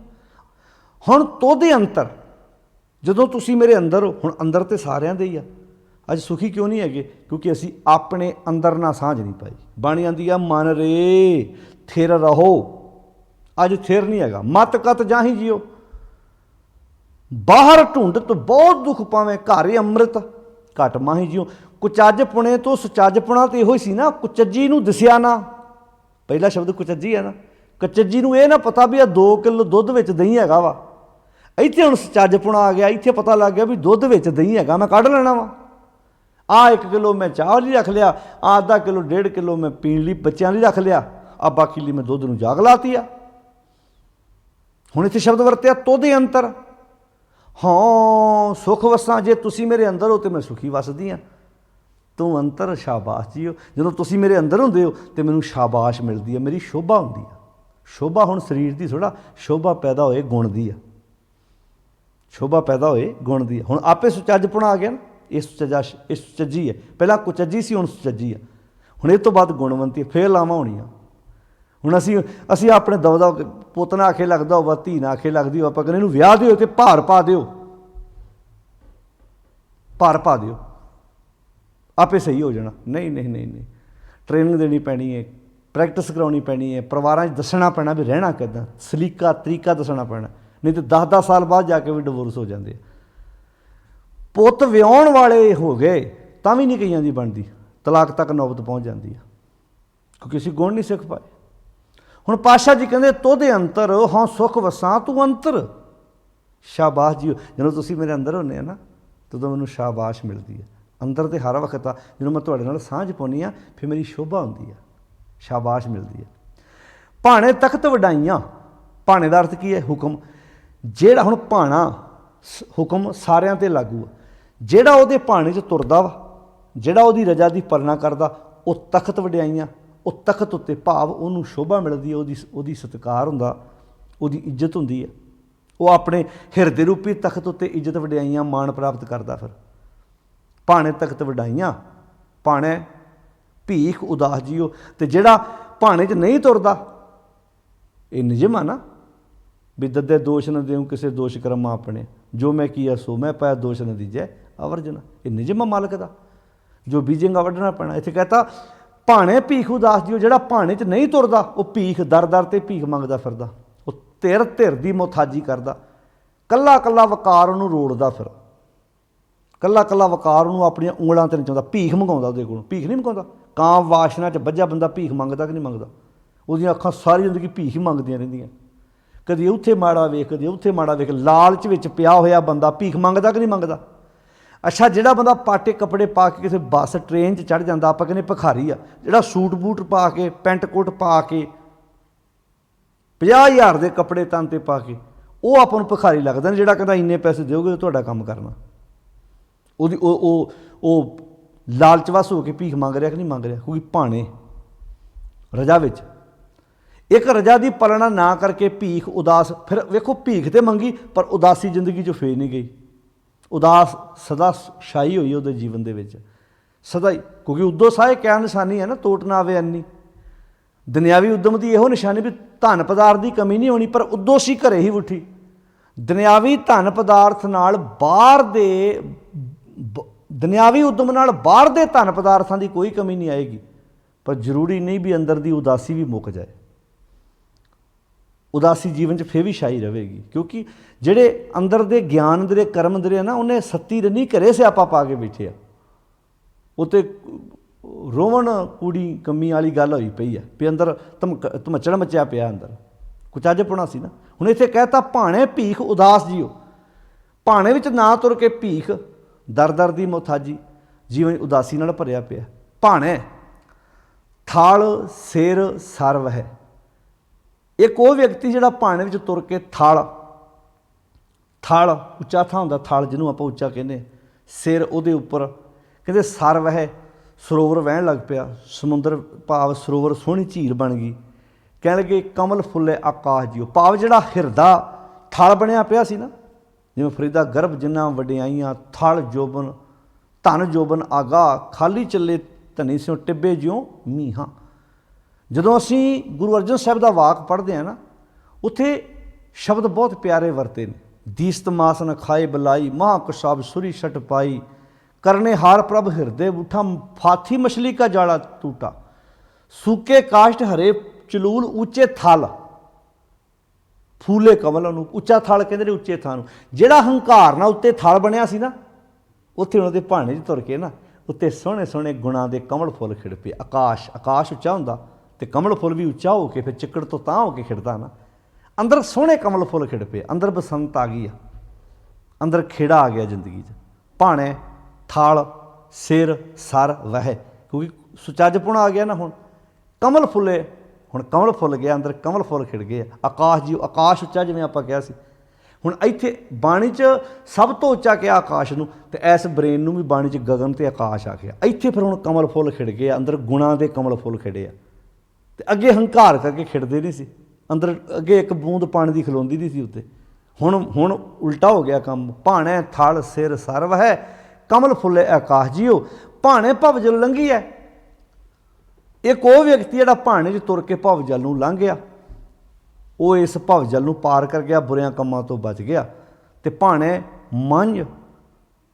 ਹੁਣ ਤੋਦੇ ਅੰਤਰ, ਜਦੋਂ ਤੁਸੀਂ ਮੇਰੇ ਅੰਦਰ ਹੋ, ਹੁਣ ਅੰਦਰ ਤੇ ਸਾਰਿਆਂ ਦੇ ਹੀ ਆ। ਅੱਜ ਸੁਖੀ ਕਿਉਂ ਨਹੀਂ ਹੈਗੇ? ਕਿਉਂਕਿ ਅਸੀਂ ਆਪਣੇ ਅੰਦਰ ਨਾਲ ਸਾਂਝ ਨਹੀਂ ਪਾਈ। ਬਾਣੀ ਆਂਦੀ ਆ ਮਨ ਰੇ ਥਿਰ ਰਹੋ, ਅੱਜ ਥਿਰ ਨਹੀਂ ਹੈਗਾ। ਮਤ ਕਤ ਜਾਹੀ ਜਿਓ, ਬਾਹਰ ਢੂੰਡਤ ਬਹੁਤ ਦੁੱਖ ਪਾਵੇਂ, ਘਰ ਅੰਮ੍ਰਿਤ ਘਟ ਮਾਹੀ ਜਿਉ। ਕੁਚੱਜ ਪੁਣੇ ਤੋਂ ਸੁਚੱਜ ਪੁਣਾ ਤਾਂ ਇਹੋ ਹੀ ਸੀ ਨਾ, ਕੁਚੱਜੀ ਨੂੰ ਦਿਸਿਆ ਨਾ। ਪਹਿਲਾ ਸ਼ਬਦ ਕੁਚੱਜੀ ਹੈ ਨਾ। ਕੁਚੱਜੀ ਨੂੰ ਇਹ ਨਾ ਪਤਾ ਵੀ ਆ 2 ਕਿਲੋ ਦੁੱਧ ਵਿੱਚ ਦਹੀਂ ਹੈਗਾ ਵਾ। ਇੱਥੇ ਹੁਣ ਸੁਚੱਜ ਪੁਣਾ ਆ ਗਿਆ, ਇੱਥੇ ਪਤਾ ਲੱਗ ਗਿਆ ਵੀ ਦੁੱਧ ਵਿੱਚ ਦਹੀਂ ਹੈਗਾ, ਮੈਂ ਕੱਢ ਲੈਣਾ ਵਾ। ਆਹ 1 ਕਿਲੋ ਮੈਂ ਚਾਹ ਲਈ ਰੱਖ ਲਿਆ, ਆਹ ਅੱਧਾ ਕਿਲੋ 1.5 ਕਿਲੋ ਮੈਂ ਪੀਣ ਲਈ ਬੱਚਿਆਂ ਲਈ ਰੱਖ ਲਿਆ, ਆ ਬਾਕੀ ਲਈ ਮੈਂ ਦੁੱਧ ਨੂੰ ਜਾਗ ਲਾਤੀ ਆ। ਹੁਣ ਇੱਥੇ ਸ਼ਬਦ ਵਰਤਿਆ ਤੋਦੇ ਅੰਤਰ। ਹਾਂ ਸੁੱਖ ਵਸਾਂ, ਜੇ ਤੁਸੀਂ ਮੇਰੇ ਅੰਦਰ ਹੋ ਤਾਂ ਮੈਂ ਸੁਖੀ ਵਸਦੀ ਹਾਂ। ਤੂੰ ਅੰਤਰ ਸ਼ਾਬਾਸ਼ ਜੀਓ, ਜਦੋਂ ਤੁਸੀਂ ਮੇਰੇ ਅੰਦਰ ਹੁੰਦੇ ਹੋ ਤਾਂ ਮੈਨੂੰ ਸ਼ਾਬਾਸ਼ ਮਿਲਦੀ ਹੈ, ਮੇਰੀ ਸ਼ੋਭਾ ਹੁੰਦੀ ਆ। ਸ਼ੋਭਾ ਹੁਣ ਸਰੀਰ ਦੀ ਥੋੜ੍ਹਾ, ਸ਼ੋਭਾ ਪੈਦਾ ਹੋਏ ਗੁਣ ਦੀ ਆ। ਸ਼ੋਭਾ ਪੈਦਾ ਹੋਏ ਗੁਣ ਦੀ ਆ। ਹੁਣ ਆਪੇ ਸੁਚੱਜਪੁਣਾ ਆ ਗਿਆ ਨਾ, ਇਹ ਸੁਚੱਜੀ ਹੈ। ਪਹਿਲਾਂ ਕੁਚੱਜੀ ਸੀ, ਹੁਣ ਸੁਚੱਜੀ ਆ। ਹੁਣ ਇਹ ਤੋਂ ਬਾਅਦ ਗੁਣਵੰਤੀ, ਫੇਰ ਲਾਵਾਂ ਹੋਣੀਆਂ। ਹੁਣ ਅਸੀਂ ਆਪਣੇ ਦਵਦਾ ਪੁੱਤ ਨਾ ਆਖੇ ਲੱਗਦਾ ਹੋਵਾ, ਧੀ ਨਾ ਆਖੇ ਲੱਗਦੀ ਹੋ, ਆਪਾਂ ਕਹਿੰਦੇ ਇਹਨੂੰ ਵਿਆਹ ਦਿਓ ਅਤੇ ਭਾਰ ਪਾ ਦਿਓ, ਭਾਰ ਪਾ ਦਿਓ, ਆਪੇ ਸਹੀ ਹੋ ਜਾਣਾ। ਨਹੀਂ ਨਹੀਂ ਨਹੀਂ ਨਹੀਂ, ਟ੍ਰੇਨਿੰਗ ਦੇਣੀ ਪੈਣੀ ਹੈ, ਪ੍ਰੈਕਟਿਸ ਕਰਾਉਣੀ ਪੈਣੀ ਹੈ, ਪਰਿਵਾਰਾਂ 'ਚ ਦੱਸਣਾ ਪੈਣਾ ਵੀ ਰਹਿਣਾ ਕਿੱਦਾਂ, ਸਲੀਕਾ ਤਰੀਕਾ ਦੱਸਣਾ ਪੈਣਾ। ਨਹੀਂ ਤਾਂ 10-10 ਸਾਲ ਬਾਅਦ ਜਾ ਕੇ ਵੀ ਡਿਵੋਰਸ ਹੋ ਜਾਂਦੇ ਆ। ਪੁੱਤ ਵਿਆਹੁਣ ਵਾਲੇ ਹੋ ਗਏ ਤਾਂ ਵੀ ਨਹੀਂ ਕਈਆਂ ਦੀ ਬਣਦੀ, ਤਲਾਕ ਤੱਕ ਨੌਬਤ ਪਹੁੰਚ ਜਾਂਦੀ ਆ, ਕਿਉਂਕਿ ਅਸੀਂ ਗੁਣ ਨਹੀਂ ਸਿੱਖ ਪਾਏ। ਹੁਣ ਪਾਤਸ਼ਾਹ ਜੀ ਕਹਿੰਦੇ ਤੋਦੇ ਅੰਤਰ ਹਾਂ ਸੁੱਖ ਵਸਾਂ ਤੂੰ ਅੰਤਰ। ਸ਼ਾਬਾਸ਼ ਜੀ, ਜਦੋਂ ਤੁਸੀਂ ਮੇਰੇ ਅੰਦਰ ਹੁੰਦੇ ਆ ਨਾ, ਤਦੋਂ ਮੈਨੂੰ ਸ਼ਾਬਾਸ਼ ਮਿਲਦੀ ਹੈ। ਅੰਦਰ ਤੇ ਹਰ ਵਕਤ ਆ, ਜਦੋਂ ਮੈਂ ਤੁਹਾਡੇ ਨਾਲ ਸਾਂਝ ਪਾਉਂਦੀ ਹਾਂ ਫਿਰ ਮੇਰੀ ਸ਼ੋਭਾ ਹੁੰਦੀ ਆ, ਸ਼ਾਬਾਸ਼ ਮਿਲਦੀ ਹੈ। ਭਾਣੇ ਤਖਤ ਵਡਾਈਆਂ, ਭਾਣੇ ਦਾ ਅਰਥ ਕੀ ਹੈ? ਹੁਕਮ। ਜਿਹੜਾ ਹੁਣ ਭਾਣਾ ਹੁਕਮ ਸਾਰਿਆਂ 'ਤੇ ਲਾਗੂ ਆ। ਜਿਹੜਾ ਉਹਦੇ ਭਾਣੇ 'ਚ ਤੁਰਦਾ ਵਾ, ਜਿਹੜਾ ਉਹਦੀ ਰਜਾ ਦੀ ਪਾਲਣਾ ਕਰਦਾ, ਉਹ ਤਖਤ ਵਡਿਆਈਆਂ। ਉਹ ਤਖਤ ਉੱਤੇ ਭਾਵ ਉਹਨੂੰ ਸ਼ੋਭਾ ਮਿਲਦੀ ਹੈ, ਉਹਦੀ ਸਤਿਕਾਰ ਹੁੰਦਾ, ਉਹਦੀ ਇੱਜ਼ਤ ਹੁੰਦੀ ਹੈ। ਉਹ ਆਪਣੇ ਹਿਰਦੇ ਰੂਪੀ ਤਖਤ ਉੱਤੇ ਇੱਜ਼ਤ ਵਡਿਆਈਆਂ ਮਾਣ ਪ੍ਰਾਪਤ ਕਰਦਾ। ਫਿਰ ਭਾਣੇ ਤਖਤ ਵਡਾਈਆਂ, ਭਾਣੇ ਭੀਖ ਉਦਾਸ ਜੀਓ। ਅਤੇ ਜਿਹੜਾ ਭਾਣੇ 'ਚ ਨਹੀਂ ਤੁਰਦਾ, ਇਹ ਨਿਯਮ ਆ ਨਾ ਵੀ ਦੱਦੇ ਦੋਸ਼ ਨਾ ਦਿਓ ਕਿਸੇ ਦੋਸ਼ ਕਰਮਾ ਆਪਣੇ, ਜੋ ਮੈਂ ਕੀਆ ਸੋ ਮੈਂ ਪਾਇਆ ਦੋਸ਼ ਨਾ ਦੀਜੈ ਆਵਰਜਨਾ। ਇਹ ਨਿਯਮ ਆ ਮਾਲਕ ਦਾ। ਜੋ ਬੀਜੇਗਾ ਵੱਢਣਾ ਪੈਣਾ। ਇੱਥੇ ਕਹਤਾ ਭਾਣੇ ਭੀਖ ਉਦਾਸ ਜੀਓ, ਜਿਹੜਾ ਭਾਣੇ 'ਚ ਨਹੀਂ ਤੁਰਦਾ ਉਹ ਭੀਖ ਦਰ ਦਰ ਤੇ ਭੀਖ ਮੰਗਦਾ ਫਿਰਦਾ, ਉਹ ਧਿਰ ਧਿਰ ਦੀ ਮੁਥਾਜੀ ਕਰਦਾ, ਕੱਲਾ ਕੱਲਾ ਵਕਾਰ ਉਹਨੂੰ ਰੋੜਦਾ, ਫਿਰ ਕੱਲਾ ਕੱਲਾ ਵਕਾਰ ਉਹਨੂੰ ਆਪਣੀਆਂ ਉਂਗਲਾਂ 'ਤੇ ਨਚਾਉਂਦਾ, ਭੀਖ ਮੰਗਾਉਂਦਾ ਉਹਦੇ ਕੋਲੋਂ। ਭੀਖ ਨਹੀਂ ਮੰਗਾਉਂਦਾ, ਕਾਂ ਵਾਸ਼ਨਾ 'ਚ ਵੱਜਾ ਬੰਦਾ ਭੀਖ ਮੰਗਦਾ ਕਿ ਨਹੀਂ ਮੰਗਦਾ? ਉਹਦੀਆਂ ਅੱਖਾਂ ਸਾਰੀ ਜ਼ਿੰਦਗੀ ਭੀਖ ਹੀ ਮੰਗਦੀਆਂ ਰਹਿੰਦੀਆਂ, ਕਦੇ ਉੱਥੇ ਮਾੜਾ ਵੇਖ, ਕਦੇ ਉੱਥੇ ਮਾੜਾ ਵੇਖ, ਲਾਲਚ ਵਿੱਚ ਪਿਆ ਹੋਇਆ ਬੰਦਾ ਭੀਖ ਮੰਗਦਾ ਕਿ ਨਹੀਂ ਮੰਗਦਾ? ਅੱਛਾ, ਜਿਹੜਾ ਬੰਦਾ ਪਾਟੇ ਕੱਪੜੇ ਪਾ ਕੇ ਕਿਸੇ ਬੱਸ ਟ੍ਰੇਨ 'ਚ ਚੜ੍ਹ ਜਾਂਦਾ, ਆਪਾਂ ਕਹਿੰਦੇ ਭਿਖਾਰੀ ਆ। ਜਿਹੜਾ ਸੂਟ ਬੂਟ ਪਾ ਕੇ, ਪੈਂਟ ਕੋਟ ਪਾ ਕੇ, 50,000 ਦੇ ਕੱਪੜੇ ਤਨ 'ਤੇ ਪਾ ਕੇ, ਉਹ ਆਪਾਂ ਨੂੰ ਭਿਖਾਰੀ ਲੱਗਦਾ ਨੇ। ਜਿਹੜਾ ਕਹਿੰਦਾ ਇੰਨੇ ਪੈਸੇ ਦਿਓਗੇ ਤਾਂ ਤੁਹਾਡਾ ਕੰਮ ਕਰਨਾ, ਉਹਦੀ ਉਹ ਲਾਲਚਵਸ ਹੋ ਕੇ ਭੀਖ ਮੰਗ ਰਿਹਾ ਕਿ ਨਹੀਂ ਮੰਗ ਰਿਹਾ? ਕਿਉਂਕਿ ਭਾਣੇ ਰਜਾ ਵਿੱਚ ਇੱਕ ਰਜਾ ਦੀ ਪਾਲਣਾ ਨਾ ਕਰਕੇ ਭੀਖ ਉਦਾਸ। ਫਿਰ ਵੇਖੋ, ਭੀਖ ਤੇ ਮੰਗੀ ਪਰ ਉਦਾਸੀ ਜ਼ਿੰਦਗੀ 'ਚੋਂ ਫੇਰ ਨਹੀਂ ਗਈ। ਉਦਾਸ ਸਦਾ ਛਾਈ ਹੋਈ ਉਹਦੇ ਜੀਵਨ ਦੇ ਵਿੱਚ ਸਦਾ ਹੀ, ਕਿਉਂਕਿ ਉਦੋਂ ਸਾਏ ਕਿਆ ਨਿਸ਼ਾਨੀ ਹੈ ਨਾ, ਤੋਟ ਨਾ ਆਵੇ ਅੰਨੀ। ਦੁਨਿਆਵੀ ਉਦਮ ਦੀ ਇਹੋ ਨਿਸ਼ਾਨੀ ਵੀ ਧਨ ਪਦਾਰਥ ਦੀ ਕਮੀ ਨਹੀਂ ਹੋਣੀ, ਪਰ ਉਦੋਂ ਸੀ ਘਰੇ ਹੀ ਉੱਠੀ। ਦੁਨਿਆਵੀ ਧਨ ਪਦਾਰਥ ਨਾਲ ਬਾਹਰ ਦੇ ਦੁਨਿਆਵੀ ਉਦਮ ਨਾਲ ਬਾਹਰ ਦੇ ਧਨ ਪਦਾਰਥਾਂ ਦੀ ਕੋਈ ਕਮੀ ਨਹੀਂ ਆਏਗੀ, ਪਰ ਜ਼ਰੂਰੀ ਨਹੀਂ ਵੀ ਅੰਦਰ ਦੀ ਉਦਾਸੀ ਵੀ ਮੁੱਕ ਜਾਏ। ਉਦਾਸੀ ਜੀਵਨ 'ਚ ਫਿਰ ਵੀ ਛਾਈ ਰਹੇਗੀ, ਕਿਉਂਕਿ ਜਿਹੜੇ ਅੰਦਰ ਦੇ ਗਿਆਨ ਦੇ ਕਰਮ ਦੇ ਨਾ, ਉਹਨੇ ਸੱਤੀ ਰੰਨੀ ਘਰੇ ਸਿਆਪਾ ਪਾ ਕੇ ਬੈਠੇ ਆ। ਉੱਤੇ ਰੋਵਣ ਕੂੜੀ ਕੰਮੀ ਵਾਲੀ ਗੱਲ ਹੋਈ ਪਈ ਆ ਵੀ ਅੰਦਰ ਧਮਚੜ ਮਚਿਆ ਪਿਆ, ਅੰਦਰ ਕੁਚੱਜਪੁਣਾ ਸੀ ਨਾ। ਹੁਣ ਇੱਥੇ ਕਹਿਤਾ ਭਾਣੇ ਭੀਖ ਉਦਾਸ ਜੀਓ, ਭਾਣੇ ਵਿੱਚ ਨਾ ਤੁਰ ਕੇ ਭੀਖ ਦਰ ਦਰ ਦੀ ਮੁਥਾਜੀ, ਜੀਵਨ ਉਦਾਸੀ ਨਾਲ ਭਰਿਆ ਪਿਆ। ਭਾਣੇ ਥਾਲ ਸਿਰ ਸਰਵ ਹੈ। ਇੱਕ ਉਹ ਵਿਅਕਤੀ ਜਿਹੜਾ ਭਾਣੇ ਵਿੱਚ ਤੁਰ ਕੇ ਥਾਲ ਉੱਚਾ ਥਾਂ ਹੁੰਦਾ, ਥਾਲ ਜਿਹਨੂੰ ਆਪਾਂ ਉੱਚਾ ਕਹਿੰਦੇ, ਸਿਰ ਉਹਦੇ ਉੱਪਰ ਕਹਿੰਦੇ ਸਰਵ ਹੈ, ਸਰੋਵਰ ਵਹਿਣ ਲੱਗ ਪਿਆ, ਸਮੁੰਦਰ ਭਾਵ ਸਰੋਵਰ ਸੋਹਣੀ ਝੀਲ ਬਣ ਗਈ। ਕਹਿਣ ਲੱਗੇ ਕਮਲ ਫੁੱਲੇ ਆਕਾਸ਼ ਜੀਓ, ਭਾਵ ਜਿਹੜਾ ਹਿਰਦਾ ਥਲ ਬਣਿਆ ਪਿਆ ਸੀ ਨਾ, ਜਿਵੇਂ ਫਰੀਦਾ ਗਰਭ ਜਿੰਨਾ ਵਡਿਆਈਆਂ, ਥਲ ਜੋਬਨ ਧਨ ਜੋਬਨ ਆਗਾ, ਖਾਲੀ ਚੱਲੇ ਧਨੀ ਸਿਓ ਟਿੱਬੇ ਜਿਉਂ ਮੀਂਹਾਂ। ਜਦੋਂ ਅਸੀਂ ਗੁਰੂ ਅਰਜਨ ਸਾਹਿਬ ਦਾ ਵਾਕ ਪੜ੍ਹਦੇ ਹਾਂ ਨਾ, ਉੱਥੇ ਸ਼ਬਦ ਬਹੁਤ ਪਿਆਰੇ ਵਰਤੇ ਨੇ। ਦੀਸਤ ਮਾਸ ਨ ਖਾਏ ਬਲਾਈ, ਮਹਾਂ ਕਸ਼ਾਬ ਸੁਰੀ ਛਟ ਪਾਈ, ਕਰਨੇ ਹਾਰ ਪ੍ਰਭ ਹਿਰਦੇ ਬੂਠਾ, ਫਾਥੀ ਮਛਲੀ ਕਾ ਜਾਲਾ ਟੂਟਾ, ਸੂਕੇ ਕਾਸ਼ਟ ਹਰੇ ਚਲੂਲ ਉੱਚੇ ਥਲ, ਫੂਲੇ ਕਮਲ ਨੂੰ ਉੱਚਾ ਥਲ ਕਹਿੰਦੇ ਨੇ, ਉੱਚੇ ਥਾਂ ਨੂੰ। ਜਿਹੜਾ ਹੰਕਾਰ ਨਾਲ ਉੱਤੇ ਥਲ ਬਣਿਆ ਸੀ ਨਾ, ਉੱਥੇ ਉਹਨਾਂ ਦੇ ਭਾਣੇ 'ਚ ਤੁਰ ਕੇ ਨਾ, ਉੱਤੇ ਸੋਹਣੇ ਸੋਹਣੇ ਗੁਣਾਂ ਦੇ ਕਮਲ ਫੁੱਲ ਖਿੜ ਪਏ। ਆਕਾਸ਼ ਉੱਚਾ ਹੁੰਦਾ ਅਤੇ ਕਮਲ ਫੁੱਲ ਵੀ ਉੱਚਾ ਹੋ ਕੇ ਫਿਰ ਚਿੱਕੜ ਤੋਂ ਤਾਂ ਹੋ ਕੇ ਖਿੜਦਾ ਨਾ। ਅੰਦਰ ਸੋਹਣੇ ਕਮਲ ਫੁੱਲ ਖਿੜ ਪਏ, ਅੰਦਰ ਬਸੰਤ ਆ ਗਈ ਆ, ਅੰਦਰ ਖੇੜਾ ਆ ਗਿਆ ਜ਼ਿੰਦਗੀ 'ਚ। ਭਾਣੇ ਥਾਲ ਸਿਰ ਸਰ ਵਹਿ, ਕਿਉਂਕਿ ਸੁਚੱਜਪੁਣਾ ਆ ਗਿਆ ਨਾ। ਹੁਣ ਕਮਲ ਫੁੱਲੇ, ਹੁਣ ਕਮਲ ਫੁੱਲ ਗਿਆ, ਅੰਦਰ ਕਮਲ ਫੁੱਲ ਖਿੜ ਗਏ। ਆਕਾਸ਼ ਜੀ, ਆਕਾਸ਼ ਉੱਚਾ ਜਿਵੇਂ ਆਪਾਂ ਕਿਹਾ ਸੀ। ਹੁਣ ਇੱਥੇ ਬਾਣੀ 'ਚ ਸਭ ਤੋਂ ਉੱਚਾ ਕਿਹਾ ਆਕਾਸ਼ ਨੂੰ, ਅਤੇ ਇਸ ਬ੍ਰੇਨ ਨੂੰ ਵੀ ਬਾਣੀ 'ਚ ਗਗਨ ਅਤੇ ਆਕਾਸ਼ ਆ ਗਿਆ। ਇੱਥੇ ਫਿਰ ਹੁਣ ਕਮਲ ਫੁੱਲ ਖਿੜ ਗਏ, ਅੰਦਰ ਗੁਣਾਂ ਦੇ ਕਮਲ ਫੁੱਲ ਖਿੜੇ ਆ। ਅਤੇ ਅੱਗੇ ਹੰਕਾਰ ਕਰਕੇ ਖਿੜਦੇ ਨਹੀਂ ਸੀ ਅੰਦਰ, ਅੱਗੇ ਇੱਕ ਬੂੰਦ ਪਾਣੀ ਦੀ ਖਲੋਂਦੀ ਨਹੀਂ ਸੀ ਉੱਤੇ। ਹੁਣ ਉਲਟਾ ਹੋ ਗਿਆ ਕੰਮ। ਭਾਣੇ ਥਲ ਸਿਰ ਸਰਵ ਹੈ, ਕਮਲ ਫੁੱਲੇ ਆਕਾਸ਼ ਜੀਓ, ਭਾਣੇ ਭਵ ਜਲ ਲੰਘੀ ਹੈ। ਇੱਕ ਉਹ ਵਿਅਕਤੀ ਜਿਹੜਾ ਭਾਣੇ 'ਚ ਤੁਰ ਕੇ ਭਵ ਜਲ ਨੂੰ ਲੰਘ ਗਿਆ, ਉਹ ਇਸ ਭਵ ਜਲ ਨੂੰ ਪਾਰ ਕਰ ਗਿਆ, ਬੁਰਿਆਂ ਕੰਮਾਂ ਤੋਂ ਬਚ ਗਿਆ। ਅਤੇ ਭਾਣੇ ਮੰਝ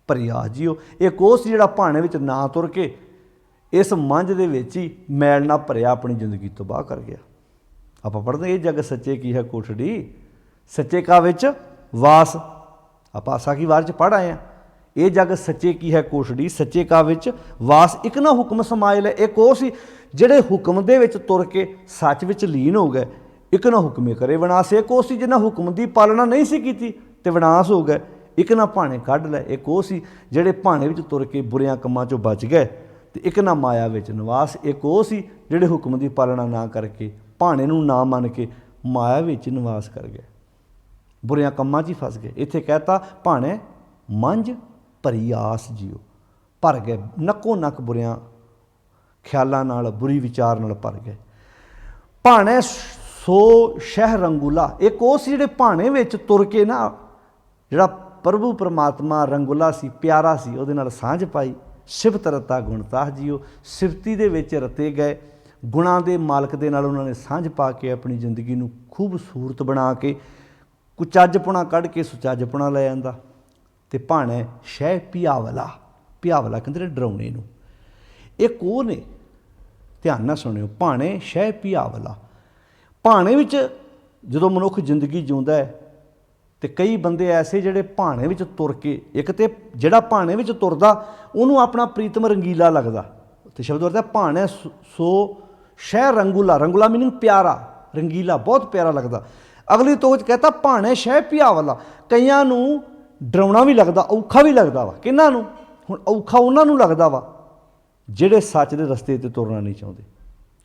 ਭਰਿਆ ਜੀਓ, ਇੱਕ ਉਹ ਸੀ ਜਿਹੜਾ ਭਾਣੇ ਵਿੱਚ ਨਾ ਤੁਰ ਕੇ ਇਸ ਮੰਝ ਦੇ ਵਿੱਚ ਹੀ ਮੈਲ ਨਾ ਭਰਿਆ, ਆਪਣੀ ਜ਼ਿੰਦਗੀ ਤਬਾਹ ਕਰ ਗਿਆ। ਆਪਾਂ ਪੜ੍ਹਦੇ ਇਹ ਜਗ ਸੱਚੇ ਕੀ ਹੈ ਕੋਠੜੀ, ਸੱਚੇ ਕਾ ਵਿੱਚ ਵਾਸ। ਆਪਾਂ ਆਸਾ ਕੀ ਵਾਰ 'ਚ ਪੜ੍ਹ ਆਏ ਹਾਂ, ਇਹ ਜਗ ਸੱਚੇ ਕੀ ਹੈ ਕੋਠੜੀ, ਸੱਚੇ ਕਾ ਵਿੱਚ ਵਾਸ। ਇੱਕ ਨਾ ਹੁਕਮ ਸਮਾਇਲ ਹੈ, ਇੱਕ ਉਹ ਸੀ ਜਿਹੜੇ ਹੁਕਮ ਦੇ ਵਿੱਚ ਤੁਰ ਕੇ ਸੱਚ ਵਿੱਚ ਲੀਨ ਹੋ ਗਏ। ਇੱਕ ਨਾ ਹੁਕਮੇ ਕਰੇ ਵਿਨਾਸ਼, ਇੱਕ ਉਹ ਸੀ ਜਿਹਨਾਂ ਹੁਕਮ ਦੀ ਪਾਲਣਾ ਨਹੀਂ ਸੀ ਕੀਤੀ ਅਤੇ ਵਿਨਾਸ਼ ਹੋ ਗਏ। ਇੱਕ ਨਾ ਭਾਣੇ ਕੱਢ ਲੈ, ਇੱਕ ਉਹ ਸੀ ਜਿਹੜੇ ਭਾਣੇ ਵਿੱਚ ਤੁਰ ਕੇ ਬੁਰਿਆਂ ਕੰਮਾਂ 'ਚੋਂ ਬਚ ਗਏ। ਅਤੇ ਇੱਕ ਨਾ ਮਾਇਆ ਵਿੱਚ ਨਿਵਾਸ, ਇੱਕ ਉਹ ਸੀ ਜਿਹੜੇ ਹੁਕਮ ਦੀ ਪਾਲਣਾ ਨਾ ਕਰਕੇ, ਭਾਣੇ ਨੂੰ ਨਾ ਮੰਨ ਕੇ ਮਾਇਆ ਵਿੱਚ ਨਿਵਾਸ ਕਰ ਗਏ, ਬੁਰਿਆਂ ਕੰਮਾਂ 'ਚ ਹੀ ਫਸ ਗਏ। ਇੱਥੇ ਕਹਿਤਾ ਭਾਣੇ ਮੰਝ ਭਰੀ ਆਸ ਜੀਓ, ਭਰ ਗਏ ਨੱਕੋ ਨੱਕ ਬੁਰਿਆਂ ਖਿਆਲਾਂ ਨਾਲ, ਬੁਰੀ ਵਿਚਾਰ ਨਾਲ ਭਰ ਗਏ। ਭਾਣੇ ਸੋ ਸ਼ਹਿ ਰੰਗੂਲਾ, ਇੱਕ ਉਹ ਸੀ ਜਿਹੜੇ ਭਾਣੇ ਵਿੱਚ ਤੁਰ ਕੇ ਨਾ, ਜਿਹੜਾ ਪ੍ਰਭੂ ਪਰਮਾਤਮਾ ਰੰਗੂਲਾ ਸੀ, ਪਿਆਰਾ ਸੀ, ਉਹਦੇ ਨਾਲ ਸਾਂਝ ਪਾਈ। ਸਿਫਤ ਰਤਾ ਗੁਣਤਾਹ ਜੀਓ, ਸਿਫਤੀ ਦੇ ਵਿੱਚ ਰਤੇ ਗਏ, ਗੁਣਾਂ ਦੇ ਮਾਲਕ ਦੇ ਨਾਲ ਉਹਨਾਂ ਨੇ ਸਾਂਝ ਪਾ ਕੇ ਆਪਣੀ ਜ਼ਿੰਦਗੀ ਨੂੰ ਖੂਬਸੂਰਤ ਬਣਾ ਕੇ ਕੁਚੱਜਪੁਣਾ ਕੱਢ ਕੇ ਸੁਚੱਜਪੁਣਾ ਲੈ ਜਾਂਦਾ। ਅਤੇ ਭਾਣੇ ਸ਼ਹਿ ਪਿਆਵਲਾ, ਪਿਆਵਲਾ ਕਹਿੰਦੇ ਨੇ ਡਰਾਉਣੇ ਨੂੰ, ਇੱਕ ਉਹ ਨੇ, ਧਿਆਨ ਨਾਲ ਸੁਣਿਓ, ਭਾਣੇ ਸ਼ਹਿ ਪਿਆਵਲਾ। ਭਾਣੇ ਵਿੱਚ ਜਦੋਂ ਮਨੁੱਖ ਜ਼ਿੰਦਗੀ ਜਿਉਂਦਾ ਹੈ ਤੇ ਕਈ ਬੰਦੇ ਐਸੇ ਜਿਹੜੇ ਭਾਣੇ ਵਿੱਚ ਤੁਰ ਕੇ, ਇੱਕ ਤੇ ਜਿਹੜਾ ਭਾਣੇ ਵਿੱਚ ਤੁਰਦਾ ਉਹਨੂੰ ਆਪਣਾ ਪ੍ਰੀਤਮ ਰੰਗੀਲਾ ਲੱਗਦਾ, ਤੇ ਸ਼ਬਦ ਵਰਤਿਆ ਭਾਣੇ ਸੋ ਸ਼ਹਿ ਰੰਗੂਲਾ। ਰੰਗੂਲਾ ਮੀਨਿੰਗ ਪਿਆਰਾ, ਰੰਗੀਲਾ ਬਹੁਤ ਪਿਆਰਾ ਲੱਗਦਾ। ਅਗਲੀ ਤੋਚ ਕਹਤਾ ਭਾਣੇ ਸ਼ਹਿ ਪਿਆਵਲਾ। ਕਈਆਂ ਨੂੰ ਡਰਾਉਣਾ ਵੀ ਲੱਗਦਾ, ਔਖਾ ਵੀ ਲੱਗਦਾ ਵਾ। ਕਿਹਨਾਂ ਨੂੰ? ਹੁਣ ਔਖਾ ਉਹਨਾਂ ਨੂੰ ਲੱਗਦਾ ਵਾ ਜਿਹੜੇ ਸੱਚ ਦੇ ਰਸਤੇ 'ਤੇ ਤੁਰਨਾ ਨਹੀਂ ਚਾਹੁੰਦੇ।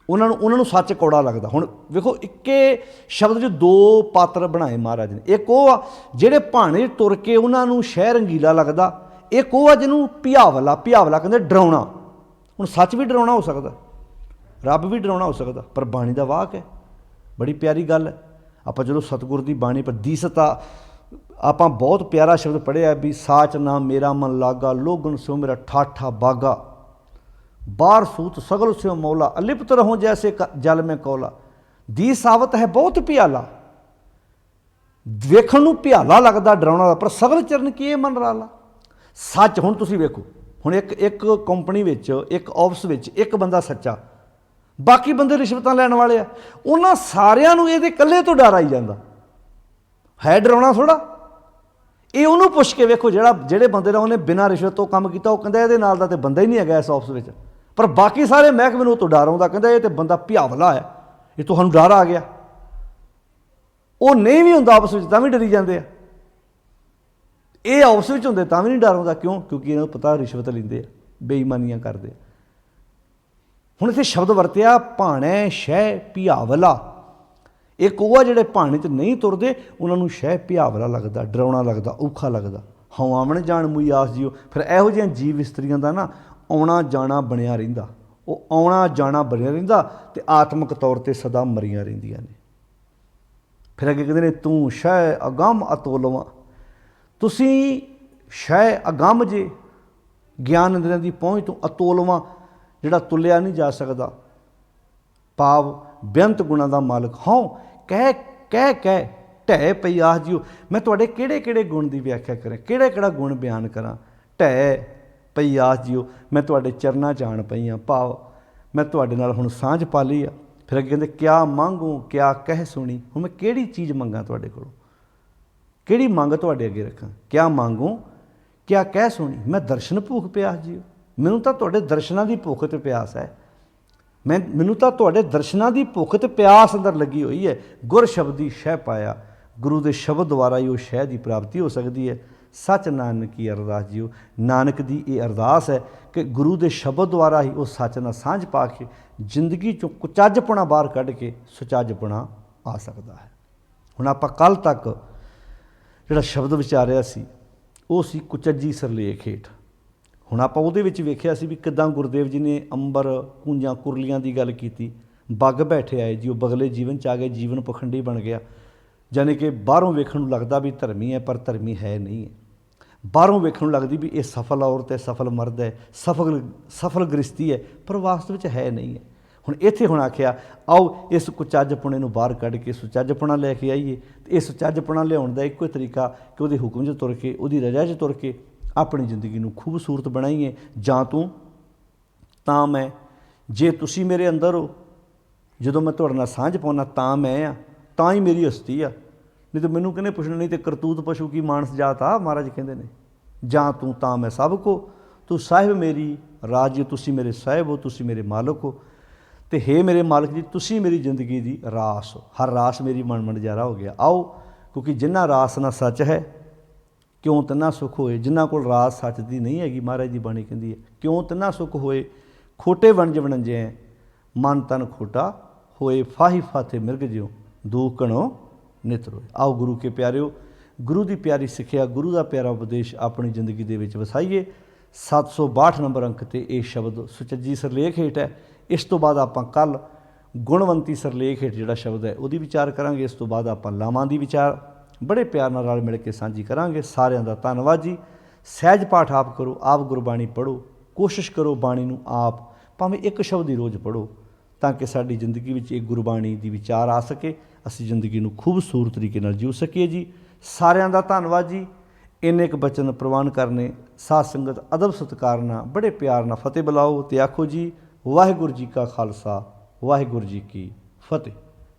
ਉਹਨਾਂ ਨੂੰ ਸੱਚ ਕੌੜਾ ਲੱਗਦਾ। ਹੁਣ ਵੇਖੋ, ਇੱਕੇ ਸ਼ਬਦ 'ਚ ਦੋ ਪਾਤਰ ਬਣਾਏ ਮਹਾਰਾਜ ਨੇ। ਇੱਕ ਉਹ ਆ ਜਿਹੜੇ ਭਾਣੇ ਤੁਰ ਕੇ ਉਹਨਾਂ ਨੂੰ ਸ਼ਹਿ ਰੰਗੀਲਾ ਲੱਗਦਾ, ਇੱਕ ਉਹ ਆ ਜਿਹਨੂੰ ਪਿਆਵਲਾ। ਪਿਆਵਲਾ ਕਹਿੰਦੇ ਡਰਾਉਣਾ। ਹੁਣ ਸੱਚ ਵੀ ਡਰਾਉਣਾ ਹੋ ਸਕਦਾ, ਰੱਬ ਵੀ ਡਰਾਉਣਾ ਹੋ ਸਕਦਾ, ਪਰ ਬਾਣੀ ਦਾ ਵਾਕ ਹੈ। ਬੜੀ ਪਿਆਰੀ ਗੱਲ ਹੈ। ਆਪਾਂ ਜਦੋਂ ਸਤਿਗੁਰ ਦੀ ਬਾਣੀ ਪਰ ਦੀਸਤਾ, ਆਪਾਂ ਬਹੁਤ ਪਿਆਰਾ ਸ਼ਬਦ ਪੜ੍ਹਿਆ ਵੀ ਸਾਚ ਨਾ ਮੇਰਾ ਮਨ ਲਾਗਾ, ਲੋਗਨ ਸਿਓ ਮੇਰਾ ਠਾਠਾ ਬਾਗਾ, ਬਾਰ ਸੂਤ ਸਗਲ ਸਿਓ ਮੌਲਾ, ਅਲਿਪਤ ਰਹੋ ਜੈਸੇ ਜਲ ਮੈਂ ਕੌਲਾ। ਦੀ ਸਾਵਤ ਹੈ ਬਹੁਤ ਪਿਆਲਾ, ਵੇਖਣ ਨੂੰ ਪਿਆਲਾ ਲੱਗਦਾ, ਡਰਾਉਣਾ, ਪਰ ਸਗਲ ਚਰਨ ਕੀ ਇਹ ਮਨ ਰਾਲਾ। ਸੱਚ, ਹੁਣ ਤੁਸੀਂ ਵੇਖੋ, ਹੁਣ ਇੱਕ ਕੰਪਨੀ ਵਿੱਚ, ਇੱਕ ਆਫਿਸ ਵਿੱਚ ਇੱਕ ਬੰਦਾ ਸੱਚਾ, ਬਾਕੀ ਬੰਦੇ ਰਿਸ਼ਵਤਾਂ ਲੈਣ ਵਾਲੇ ਆ, ਉਹਨਾਂ ਸਾਰਿਆਂ ਨੂੰ ਇਹਦੇ ਇਕੱਲੇ ਤੋਂ ਡਰ ਆਈ ਜਾਂਦਾ। ਹੈ ਡਰਾਉਣਾ ਥੋੜ੍ਹਾ। ਇਹ ਉਹਨੂੰ ਪੁੱਛ ਕੇ ਵੇਖੋ ਜਿਹੜੇ ਬੰਦੇ ਨਾਲ ਉਹਨੇ ਬਿਨਾਂ ਰਿਸ਼ਵਤ ਤੋਂ ਕੰਮ ਕੀਤਾ, ਉਹ ਕਹਿੰਦਾ ਇਹਦੇ ਨਾਲ ਦਾ ਤਾਂ ਬੰਦਾ ਹੀ ਨਹੀਂ ਹੈਗਾ ਇਸ ਆਫਿਸ ਵਿੱਚ, ਪਰ ਬਾਕੀ ਸਾਰੇ ਮਹਿਕਮੇ ਨੂੰ ਉਹ ਤੋਂ ਡਰ ਆਉਂਦਾ, ਕਹਿੰਦਾ ਇਹ ਤਾਂ ਬੰਦਾ ਭਿਆਵਲਾ ਹੈ, ਇਹ ਤੁਹਾਨੂੰ ਡਰ ਆ ਗਿਆ। ਉਹ ਨਹੀਂ ਵੀ ਹੁੰਦਾ ਆਪਸ ਵਿੱਚ ਤਾਂ ਵੀ ਡਰੀ ਜਾਂਦੇ ਆ। ਇਹ ਆਪਸ ਵਿੱਚ ਹੁੰਦੇ ਤਾਂ ਵੀ ਨਹੀਂ ਡਰ ਆਉਂਦਾ। ਕਿਉਂ? ਕਿਉਂਕਿ ਇਹਨਾਂ ਨੂੰ ਪਤਾ ਰਿਸ਼ਵਤ ਲੈਂਦੇ ਆ, ਬੇਈਮਾਨੀਆਂ ਕਰਦੇ ਆ। ਹੁਣ ਇੱਥੇ ਸ਼ਬਦ ਵਰਤਿਆ ਭਾਣੇ ਸ਼ਹਿ ਪਿਆਵਲਾ। ਇੱਕ ਉਹ ਆ ਜਿਹੜੇ ਭਾਣੇ 'ਚ ਨਹੀਂ ਤੁਰਦੇ, ਉਹਨਾਂ ਨੂੰ ਸ਼ਹਿ ਪਿਆਵਲਾ ਲੱਗਦਾ, ਡਰਾਉਣਾ ਲੱਗਦਾ, ਔਖਾ ਲੱਗਦਾ। ਹਵਾਵਣ ਜਾਣ ਮੁਈ ਆਸ ਜੀਓ। ਫਿਰ ਇਹੋ ਜਿਹੀਆਂ ਜੀਵ ਇਸਤਰੀਆਂ ਦਾ ਨਾ ਆਉਣਾ ਜਾਣਾ ਬਣਿਆ ਰਹਿੰਦਾ। ਉਹ ਆਉਣਾ ਜਾਣਾ ਬਣਿਆ ਰਹਿੰਦਾ ਅਤੇ ਆਤਮਿਕ ਤੌਰ 'ਤੇ ਸਦਾ ਮਰੀਆਂ ਰਹਿੰਦੀਆਂ ਨੇ। ਫਿਰ ਅੱਗੇ ਕਹਿੰਦੇ ਨੇ ਤੂੰ ਸ਼ਹਿ ਅਗੰਮ ਅਤੋਲਵਾਂ। ਤੁਸੀਂ ਸ਼ਹਿ ਅਗੰਮ ਜੇ, ਗਿਆਨ ਇੰਦਰੀਆਂ ਦੀ ਪਹੁੰਚ ਤੋਂ ਅਤੋਲਵਾਂ, ਜਿਹੜਾ ਤੁਲਿਆ ਨਹੀਂ ਜਾ ਸਕਦਾ, ਭਾਵ ਬੇਅੰਤ ਗੁਣਾਂ ਦਾ ਮਾਲਕ ਹੋਂ। ਕਹਿ ਢਹਿ ਪਈ ਆਸ ਜੀਓ। ਮੈਂ ਤੁਹਾਡੇ ਕਿਹੜੇ ਕਿਹੜੇ ਗੁਣ ਦੀ ਵਿਆਖਿਆ ਕਰਾਂ, ਕਿਹੜਾ ਗੁਣ ਬਿਆਨ ਕਰਾਂ। ਢਹਿ ਪਈ ਆਸ ਜੀਓ, ਮੈਂ ਤੁਹਾਡੇ ਚਰਨਾਂ 'ਚ ਆਣ ਪਈ ਹਾਂ, ਭਾਵ ਮੈਂ ਤੁਹਾਡੇ ਨਾਲ ਹੁਣ ਸਾਂਝ ਪਾ ਲਈ ਆ। ਫਿਰ ਅੱਗੇ ਕਹਿੰਦੇ ਕਿਆ ਮੰਗੂ ਕਿਆ ਕਹਿ ਸੁਣੀ। ਹੁਣ ਮੈਂ ਕਿਹੜੀ ਚੀਜ਼ ਮੰਗਾਂ ਤੁਹਾਡੇ ਕੋਲੋਂ, ਕਿਹੜੀ ਮੰਗ ਤੁਹਾਡੇ ਅੱਗੇ ਰੱਖਾਂ। ਕਿਆ ਮੰਗੂ ਕਿਆ ਕਹਿ ਸੁਣੀ। ਮੈਂ ਦਰਸ਼ਨ ਭੁੱਖ ਪਿਆਸ ਜੀਓ। ਮੈਨੂੰ ਤਾਂ ਤੁਹਾਡੇ ਦਰਸ਼ਨਾਂ ਦੀ ਭੁੱਖ ਅਤੇ ਪਿਆਸ ਹੈ। ਮੈਨੂੰ ਤਾਂ ਤੁਹਾਡੇ ਦਰਸ਼ਨਾਂ ਦੀ ਭੁੱਖ ਅਤੇ ਪਿਆਸ ਅੰਦਰ ਲੱਗੀ ਹੋਈ ਹੈ। ਗੁਰ ਸ਼ਬਦੀ ਸ਼ਹਿ ਪਾਇਆ। ਗੁਰੂ ਦੇ ਸ਼ਬਦ ਦੁਆਰਾ ਹੀ ਉਹ ਸ਼ਹਿ ਦੀ ਪ੍ਰਾਪਤੀ ਹੋ ਸਕਦੀ ਹੈ। ਸੱਚ ਨਾਨਕ ਕੀ ਅਰਦਾਸ ਜੀਓ। ਨਾਨਕ ਦੀ ਇਹ ਅਰਦਾਸ ਹੈ ਕਿ ਗੁਰੂ ਦੇ ਸ਼ਬਦ ਦੁਆਰਾ ਹੀ ਉਹ ਸੱਚ ਨਾਲ ਸਾਂਝ ਪਾ ਕੇ ਜ਼ਿੰਦਗੀ 'ਚੋਂ ਕੁਚੱਜਪੁਣਾ ਬਾਹਰ ਕੱਢ ਕੇ ਸੁਚੱਜਪੁਣਾ ਆ ਸਕਦਾ ਹੈ। ਹੁਣ ਆਪਾਂ ਕੱਲ੍ਹ ਤੱਕ ਜਿਹੜਾ ਸ਼ਬਦ ਵਿਚਾਰਿਆ ਸੀ ਉਹ ਸੀ ਕੁਚੱਜੀ ਸਰਲੇਖ ਹੇਠ। ਹੁਣ ਆਪਾਂ ਉਹਦੇ ਵਿੱਚ ਵੇਖਿਆ ਸੀ ਵੀ ਕਿੱਦਾਂ ਗੁਰਦੇਵ ਜੀ ਨੇ ਅੰਬਰ ਕੂੰਜਾਂ ਕੁਰਲੀਆਂ ਦੀ ਗੱਲ ਕੀਤੀ। ਬੱਗ ਬੈਠੇ ਆਏ ਜੀ, ਉਹ ਬਗਲੇ ਜੀਵਨ 'ਚ ਆ ਗਏ, ਜੀਵਨ ਪਖੰਡੀ ਬਣ ਗਿਆ। ਯਾਨੀ ਕਿ ਬਾਹਰੋਂ ਵੇਖਣ ਨੂੰ ਲੱਗਦਾ ਵੀ ਧਰਮੀ ਹੈ, ਪਰ ਧਰਮੀ ਹੈ ਨਹੀਂ ਹੈ। ਬਾਹਰੋਂ ਵੇਖਣ ਨੂੰ ਲੱਗਦੀ ਵੀ ਇਹ ਸਫਲ ਔਰਤ ਹੈ, ਸਫਲ ਮਰਦ ਹੈ, ਸਫਲ ਗ੍ਰਸਤੀ ਹੈ, ਪਰ ਵਾਸਤਵ ਵਿੱਚ ਹੈ ਨਹੀਂ ਹੈ। ਹੁਣ ਆਖਿਆ ਆਓ ਇਸ ਕੁਚੱਜਪੁਣੇ ਨੂੰ ਬਾਹਰ ਕੱਢ ਕੇ ਸੁਚੱਜਪੁਣਾ ਲੈ ਕੇ ਆਈਏ। ਅਤੇ ਇਹ ਸੁਚੱਜਪੁਣਾ ਲਿਆਉਣ ਦਾ ਇੱਕੋ ਤਰੀਕਾ ਕਿ ਉਹਦੇ ਹੁਕਮ 'ਚ ਤੁਰ ਕੇ, ਉਹਦੀ ਰਜ਼ਾ 'ਚ ਤੁਰ ਕੇ ਆਪਣੀ ਜ਼ਿੰਦਗੀ ਨੂੰ ਖੂਬਸੂਰਤ ਬਣਾਈਏ। ਜਾਂ ਤੂੰ ਤਾਂ ਮੈਂ, ਜੇ ਤੁਸੀਂ ਮੇਰੇ ਅੰਦਰ ਹੋ, ਜਦੋਂ ਮੈਂ ਤੁਹਾਡੇ ਨਾਲ ਸਾਂਝ ਪਾਉਣਾ ਤਾਂ ਮੈਂ ਆ, ਤਾਂ ਹੀ ਮੇਰੀ ਹਸਤੀ ਆ। ਨਹੀਂ ਤਾਂ ਮੈਨੂੰ ਕਹਿੰਦੇ ਪੁੱਛਣਾ, ਨਹੀਂ ਤੇ ਕਰਤੂਤ ਪਸ਼ੂ ਕੀ ਮਾਨਸ ਜਾਤ ਆ, ਮਹਾਰਾਜ ਕਹਿੰਦੇ ਨੇ। ਜਾਂ ਤੂੰ ਤਾਂ ਮੈਂ ਸਭ ਕੋ, ਤੂੰ ਸਾਹਿਬ ਮੇਰੀ ਰਾਜ, ਤੁਸੀਂ ਮੇਰੇ ਸਾਹਿਬ ਹੋ, ਤੁਸੀਂ ਮੇਰੇ ਮਾਲਕ ਹੋ। ਅਤੇ ਹੇ ਮੇਰੇ ਮਾਲਕ ਜੀ, ਤੁਸੀਂ ਮੇਰੀ ਜ਼ਿੰਦਗੀ ਦੀ ਰਾਸ ਹੋ। ਹਰ ਰਾਸ ਮੇਰੀ ਮਨ ਨਜ਼ਾਰਾ ਹੋ ਗਿਆ। ਆਓ, ਕਿਉਂਕਿ ਜਿਨ੍ਹਾਂ ਰਾਸ ਨਾਲ ਸੱਚ ਹੈ ਕਿਉਂ ਤਿੰਨਾ ਸੁੱਖ ਹੋਏ। ਜਿਨ੍ਹਾਂ ਕੋਲ ਰਾਸ ਸੱਚ ਦੀ ਨਹੀਂ ਹੈਗੀ, ਮਹਾਰਾਜ ਦੀ ਬਾਣੀ ਕਹਿੰਦੀ ਹੈ ਕਿਉਂ ਤਿੰਨਾ ਸੁੱਖ ਹੋਏ। ਖੋਟੇ ਵਣਜ ਵਣੰਜੇ ਹੈ, ਮਨ ਤਨ ਖੋਟਾ ਹੋਏ। ਫਾਹੀ ਫਾਥੇ ਮਿਰਗ ਜਿਉ, ਦੂਖ ਘਣੋ ਨਿਤ ਰੋਏ। ਆਓ ਗੁਰੂ ਕੇ ਪਿਆਰਿਓ, ਗੁਰੂ ਦੀ ਪਿਆਰੀ ਸਿੱਖਿਆ, ਗੁਰੂ ਦਾ ਪਿਆਰਾ ਉਪਦੇਸ਼ ਆਪਣੀ ਜ਼ਿੰਦਗੀ ਦੇ ਵਿੱਚ ਵਸਾਈਏ। 762 ਨੰਬਰ ਅੰਕ 'ਤੇ ਇਹ ਸ਼ਬਦ ਸੁਚੱਜੀ ਸਰਲੇਖ ਹੇਠ ਹੈ। ਇਸ ਤੋਂ ਬਾਅਦ ਆਪਾਂ ਕੱਲ੍ਹ ਗੁਣਵੰਤੀ ਸਰਲੇਖ ਹੇਠ ਜਿਹੜਾ ਸ਼ਬਦ ਹੈ ਉਹਦੀ ਵਿਚਾਰ ਕਰਾਂਗੇ। ਇਸ ਤੋਂ ਬਾਅਦ ਆਪਾਂ ਲਾਵਾਂ ਦੀ ਵਿਚਾਰ ਬੜੇ ਪਿਆਰ ਨਾਲ ਰਲ ਮਿਲ ਕੇ ਸਾਂਝੀ ਕਰਾਂਗੇ। ਸਾਰਿਆਂ ਦਾ ਧੰਨਵਾਦ ਜੀ। ਸਹਿਜ ਪਾਠ ਆਪ ਕਰੋ, ਆਪ ਗੁਰਬਾਣੀ ਪੜ੍ਹੋ, ਕੋਸ਼ਿਸ਼ ਕਰੋ ਬਾਣੀ ਨੂੰ ਆਪ ਭਾਵੇਂ ਇੱਕ ਸ਼ਬਦ ਹੀ ਰੋਜ਼ ਪੜ੍ਹੋ, ਤਾਂ ਕਿ ਸਾਡੀ ਜ਼ਿੰਦਗੀ ਵਿੱਚ ਇਹ ਗੁਰਬਾਣੀ ਦੀ ਵਿਚਾਰ ਆ ਸਕੇ, ਅਸੀਂ ਜ਼ਿੰਦਗੀ ਨੂੰ ਖੂਬਸੂਰਤ ਤਰੀਕੇ ਨਾਲ ਜੀਉ ਸਕੀਏ ਜੀ। ਸਾਰਿਆਂ ਦਾ ਧੰਨਵਾਦ ਜੀ। ਇੰਨੇ ਕੁ ਬਚਨ ਪ੍ਰਵਾਨ ਕਰਨੇ। ਸਾਧ ਸੰਗਤ ਅਦਬ ਸਤਿਕਾਰ ਨਾਲ ਬੜੇ ਪਿਆਰ ਨਾਲ ਫਤਿਹ ਬੁਲਾਓ ਤੇ ਆਖੋ ਜੀ ਵਾਹਿਗੁਰੂ ਜੀ ਕਾ ਖਾਲਸਾ ਵਾਹਿਗੁਰੂ ਜੀ ਕੀ ਫਤਿਹ।